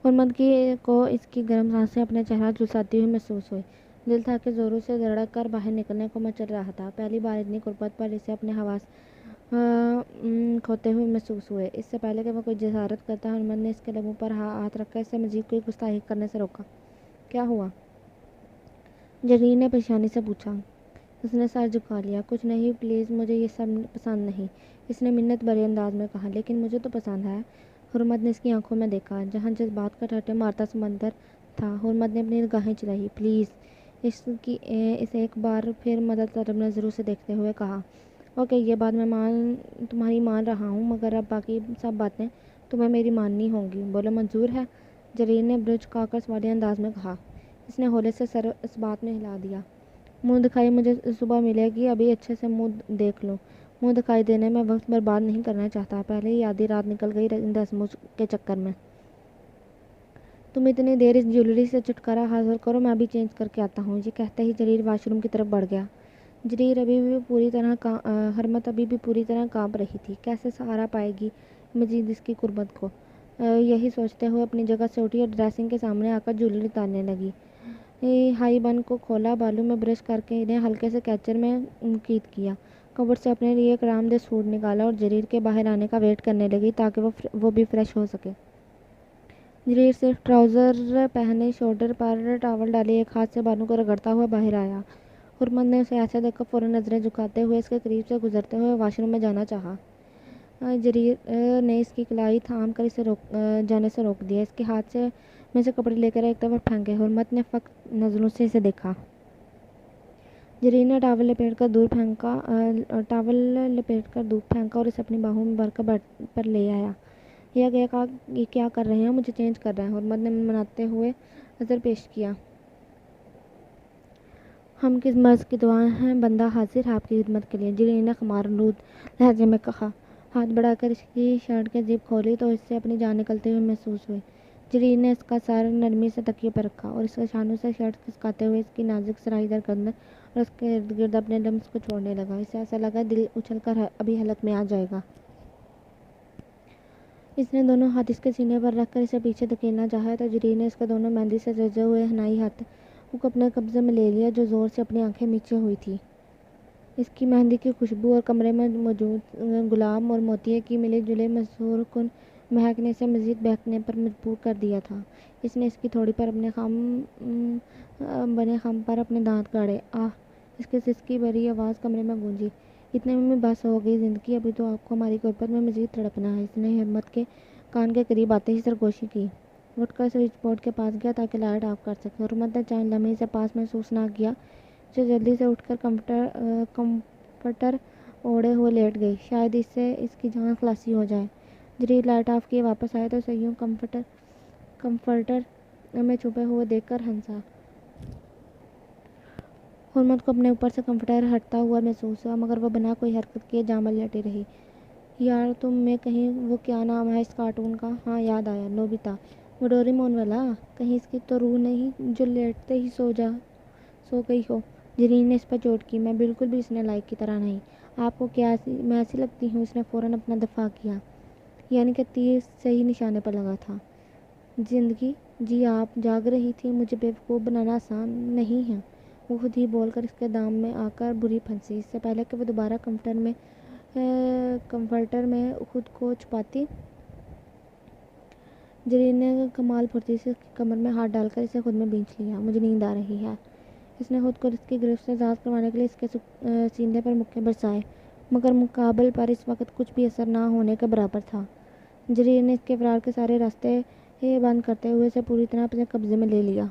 حرمت کو اس کی گرم سانسیں اپنا چہرہ جھلساتی ہوئی محسوس ہوئی۔ دل تھا کہ زوروں سے دھڑک کر باہر نکلنے کو مچل رہا تھا۔ پہلی بار اتنی قربت پر اسے اپنے حواس کھوتے ہوئے محسوس ہوئے۔ اس سے پہلے کہ وہ کوئی جسارت کرتا، حرمت نے اس کے لبوں پر ہاتھ رکھ کر اسے مزید کوئی گستاخی کرنے سے روکا۔ کیا ہوا؟ جریر نے پریشانی سے پوچھا۔ اس نے سر جھکا لیا۔ کچھ نہیں پلیز، مجھے یہ سب پسند نہیں، اس نے منت بھرے انداز میں کہا۔ لیکن مجھے تو پسند ہے۔ حرمت نے اس کی آنکھوں میں دیکھا جہاں جذبات کا ٹھٹھے مارتا سمندر تھا۔ حرمت نے اپنی نگاہیں چلائی۔ پلیز، اسے ایک بار پھر مدد طلب نظروں سے دیکھتے ہوئے کہا۔ اوکے، یہ بات میں تمہاری مان رہا ہوں، مگر اب باقی سب باتیں تمہیں میری ماننی ہوں گی۔ بولو، منظور ہے؟ جریر نے برج کھا کر سوالیہ انداز میں کہا۔ اس نے ہولے سے سر اس بات میں ہلا دیا۔ منہ دکھائی مجھے صبح ملے گی، ابھی اچھے سے منہ دیکھ لوں۔ منہ دکھائی دینے میں وقت برباد نہیں کرنا چاہتا، پہلے ہی آدھی رات نکل گئی ان رسموں کے چکر میں۔ تم اتنی دیر اس جیولری سے چھٹکارا حاصل کرو، میں ابھی چینج کر کے آتا ہوں۔ یہ کہتے ہی جریر واش روم کی طرف بڑھ گیا۔ حرمت ابھی بھی پوری طرح کانپ رہی تھی۔ کیسے سہارا پائے گی مزید اس کی قربت کو؟ یہی سوچتے ہوئے اپنی جگہ سے اٹھی اور ڈریسنگ کے سامنے آ کر جیولری اتارنے لگی۔ ہائی بن کو کھولا، بالوں میں برش کر کے انہیں ہلکے سے کیچر میں قید کیا، کبرڈ سے اپنے لیے ایک آرام دہ سوٹ نکالا اور جریر کے باہر آنے کا ویٹ کرنے لگی تاکہ وہ بھی فریش ہو سکے۔ جریر صرف ٹراؤزر پہنے شولڈر پر ٹاول ڈالے ایک ہاتھ سے بالوں کو رگڑتا ہوا باہر آیا۔ حرمت نے اسے ایسے دیکھ کر فوراً نظریں جھکاتے ہوئے اس کے قریب سے گزرتے ہوئے واش روم میں جانا چاہا۔ جریر نے اس کی کلائی تھام کر اسے جانے سے روک دیا۔ اس کے ہاتھ میں سے کپڑے لے کر ایک طرف پھینکے۔ حرمت نے فقط نظروں سے اسے دیکھا۔ جریر نے ٹاول لپیٹ کر دور پھینکا اور اسے اپنی باہوں میں بھر کر بیڈ پر لے آیا۔ یہ کیا کر رہے ہیں؟ مجھے چینج کر رہے ہیں، حرمت نے مناتے ہوئے عذر پیش کیا۔ ہم کس مرض کی دعا ہیں، بندہ حاضر ہے آپ کی خدمت کے لیے، جریر نے خمارآلود لہجے میں کہا۔ ہاتھ بڑھا کر اس کی شرٹ کی زپ کھولی تو اس سے اپنی جان نکلتی ہوئی محسوس ہوئی۔ جریر نے اس کا سر نرمی سے تکیے پر رکھا اور اس کے شانوں سے شرٹ کھسکاتے ہوئے اس کی نازک سرائی در گردن اور اس کے ارد گرد اپنے لمس کو چھوڑنے لگا۔ اسے ایسا لگا دل اچھل کر ابھی حلق میں آ جائے گا۔ اس نے دونوں ہاتھ اس کے سینے پر رکھ کر اسے پیچھے دھکیلنا چاہا تو جریر نے اس کے دونوں مہندی سے سجے ہوئے حنائی ہاتھوں کو اپنے قبضے میں لے لیا جو زور سے اپنی آنکھیں میچے ہوئی تھی۔ اس کی مہندی کی خوشبو اور کمرے میں موجود گلاب اور موتیے کی ملی جلی مسحور کن مہک نے اسے مزید بہکنے پر مجبور کر دیا تھا۔ اس نے اس کی تھوڑی پر اپنے بنے خم پر اپنے دانت گاڑے۔ آہ! اس کی سسکی بھری آواز کمرے میں گونجی۔ اتنے میں بس ہو گئی زندگی، ابھی تو آپ کو ہماری قربت میں مزید تڑپنا ہے۔ اس نے حرمت کے کان کے قریب آتے ہی سرگوشی کی۔ اٹھ کر سوئچ بورڈ کے پاس گیا تاکہ لائٹ آف کر سکے۔ حرمت نے چند لمحے اسے پاس محسوس نہ کیا۔ اسے جلدی سے اٹھ کر کمفرٹر اوڑھے ہوئے لیٹ گئی، شاید اس سے اس کی جان خلاصی ہو جائے۔ جریر لائٹ آف کیے واپس آئے تو اسے یوں کمفرٹر میں چھپے ہوئے دیکھ کر ہنسا۔ حرمت کو اپنے اوپر سے کمفرٹر ہٹتا ہوا محسوس ہوا، مگر وہ بنا کوئی حرکت کیے جامل لیٹی رہی۔ یار تم میں کہیں وہ کیا نام ہے اس کارٹون کا؟ ہاں یاد آیا، نوبیتا، وہ ڈوریمون والا۔ کہیں اس کی تو روح نہیں جو لیٹتے ہی سو گئی ہو؟ جرین نے اس پر چوٹ کی۔ میں بالکل بھی اس نے لائق کی طرح نہیں۔ آپ کو کیا میں ایسی لگتی ہوں؟ اس نے فوراً اپنا دفاع کیا، یعنی کہ تیر صحیح نشانے پر لگا تھا۔ زندگی جی آپ جاگ رہی تھی، مجھے بیوقوف بنانا آسان نہیں ہے، وہ خود ہی بول کر اس کے دام میں آ کر بری پھنسی۔ اس سے پہلے کہ وہ دوبارہ کمفرٹر میں خود کو چھپاتی، جرین نے کمال پھرتی سے اس کی کمر میں ہاتھ ڈال کر اسے خود میں بینچ لیا۔ مجھے نیند آ رہی ہے۔ اس نے خود کو اس کی گرفت سے آزاد کروانے کے لیے اس کے سینے پر مکے برسائے، مگر مقابل پر اس وقت کچھ بھی اثر نہ ہونے کے برابر تھا۔ جرین نے اس کے فرار کے سارے راستے بند کرتے ہوئے اسے پوری طرح اپنے قبضے میں لے لیا۔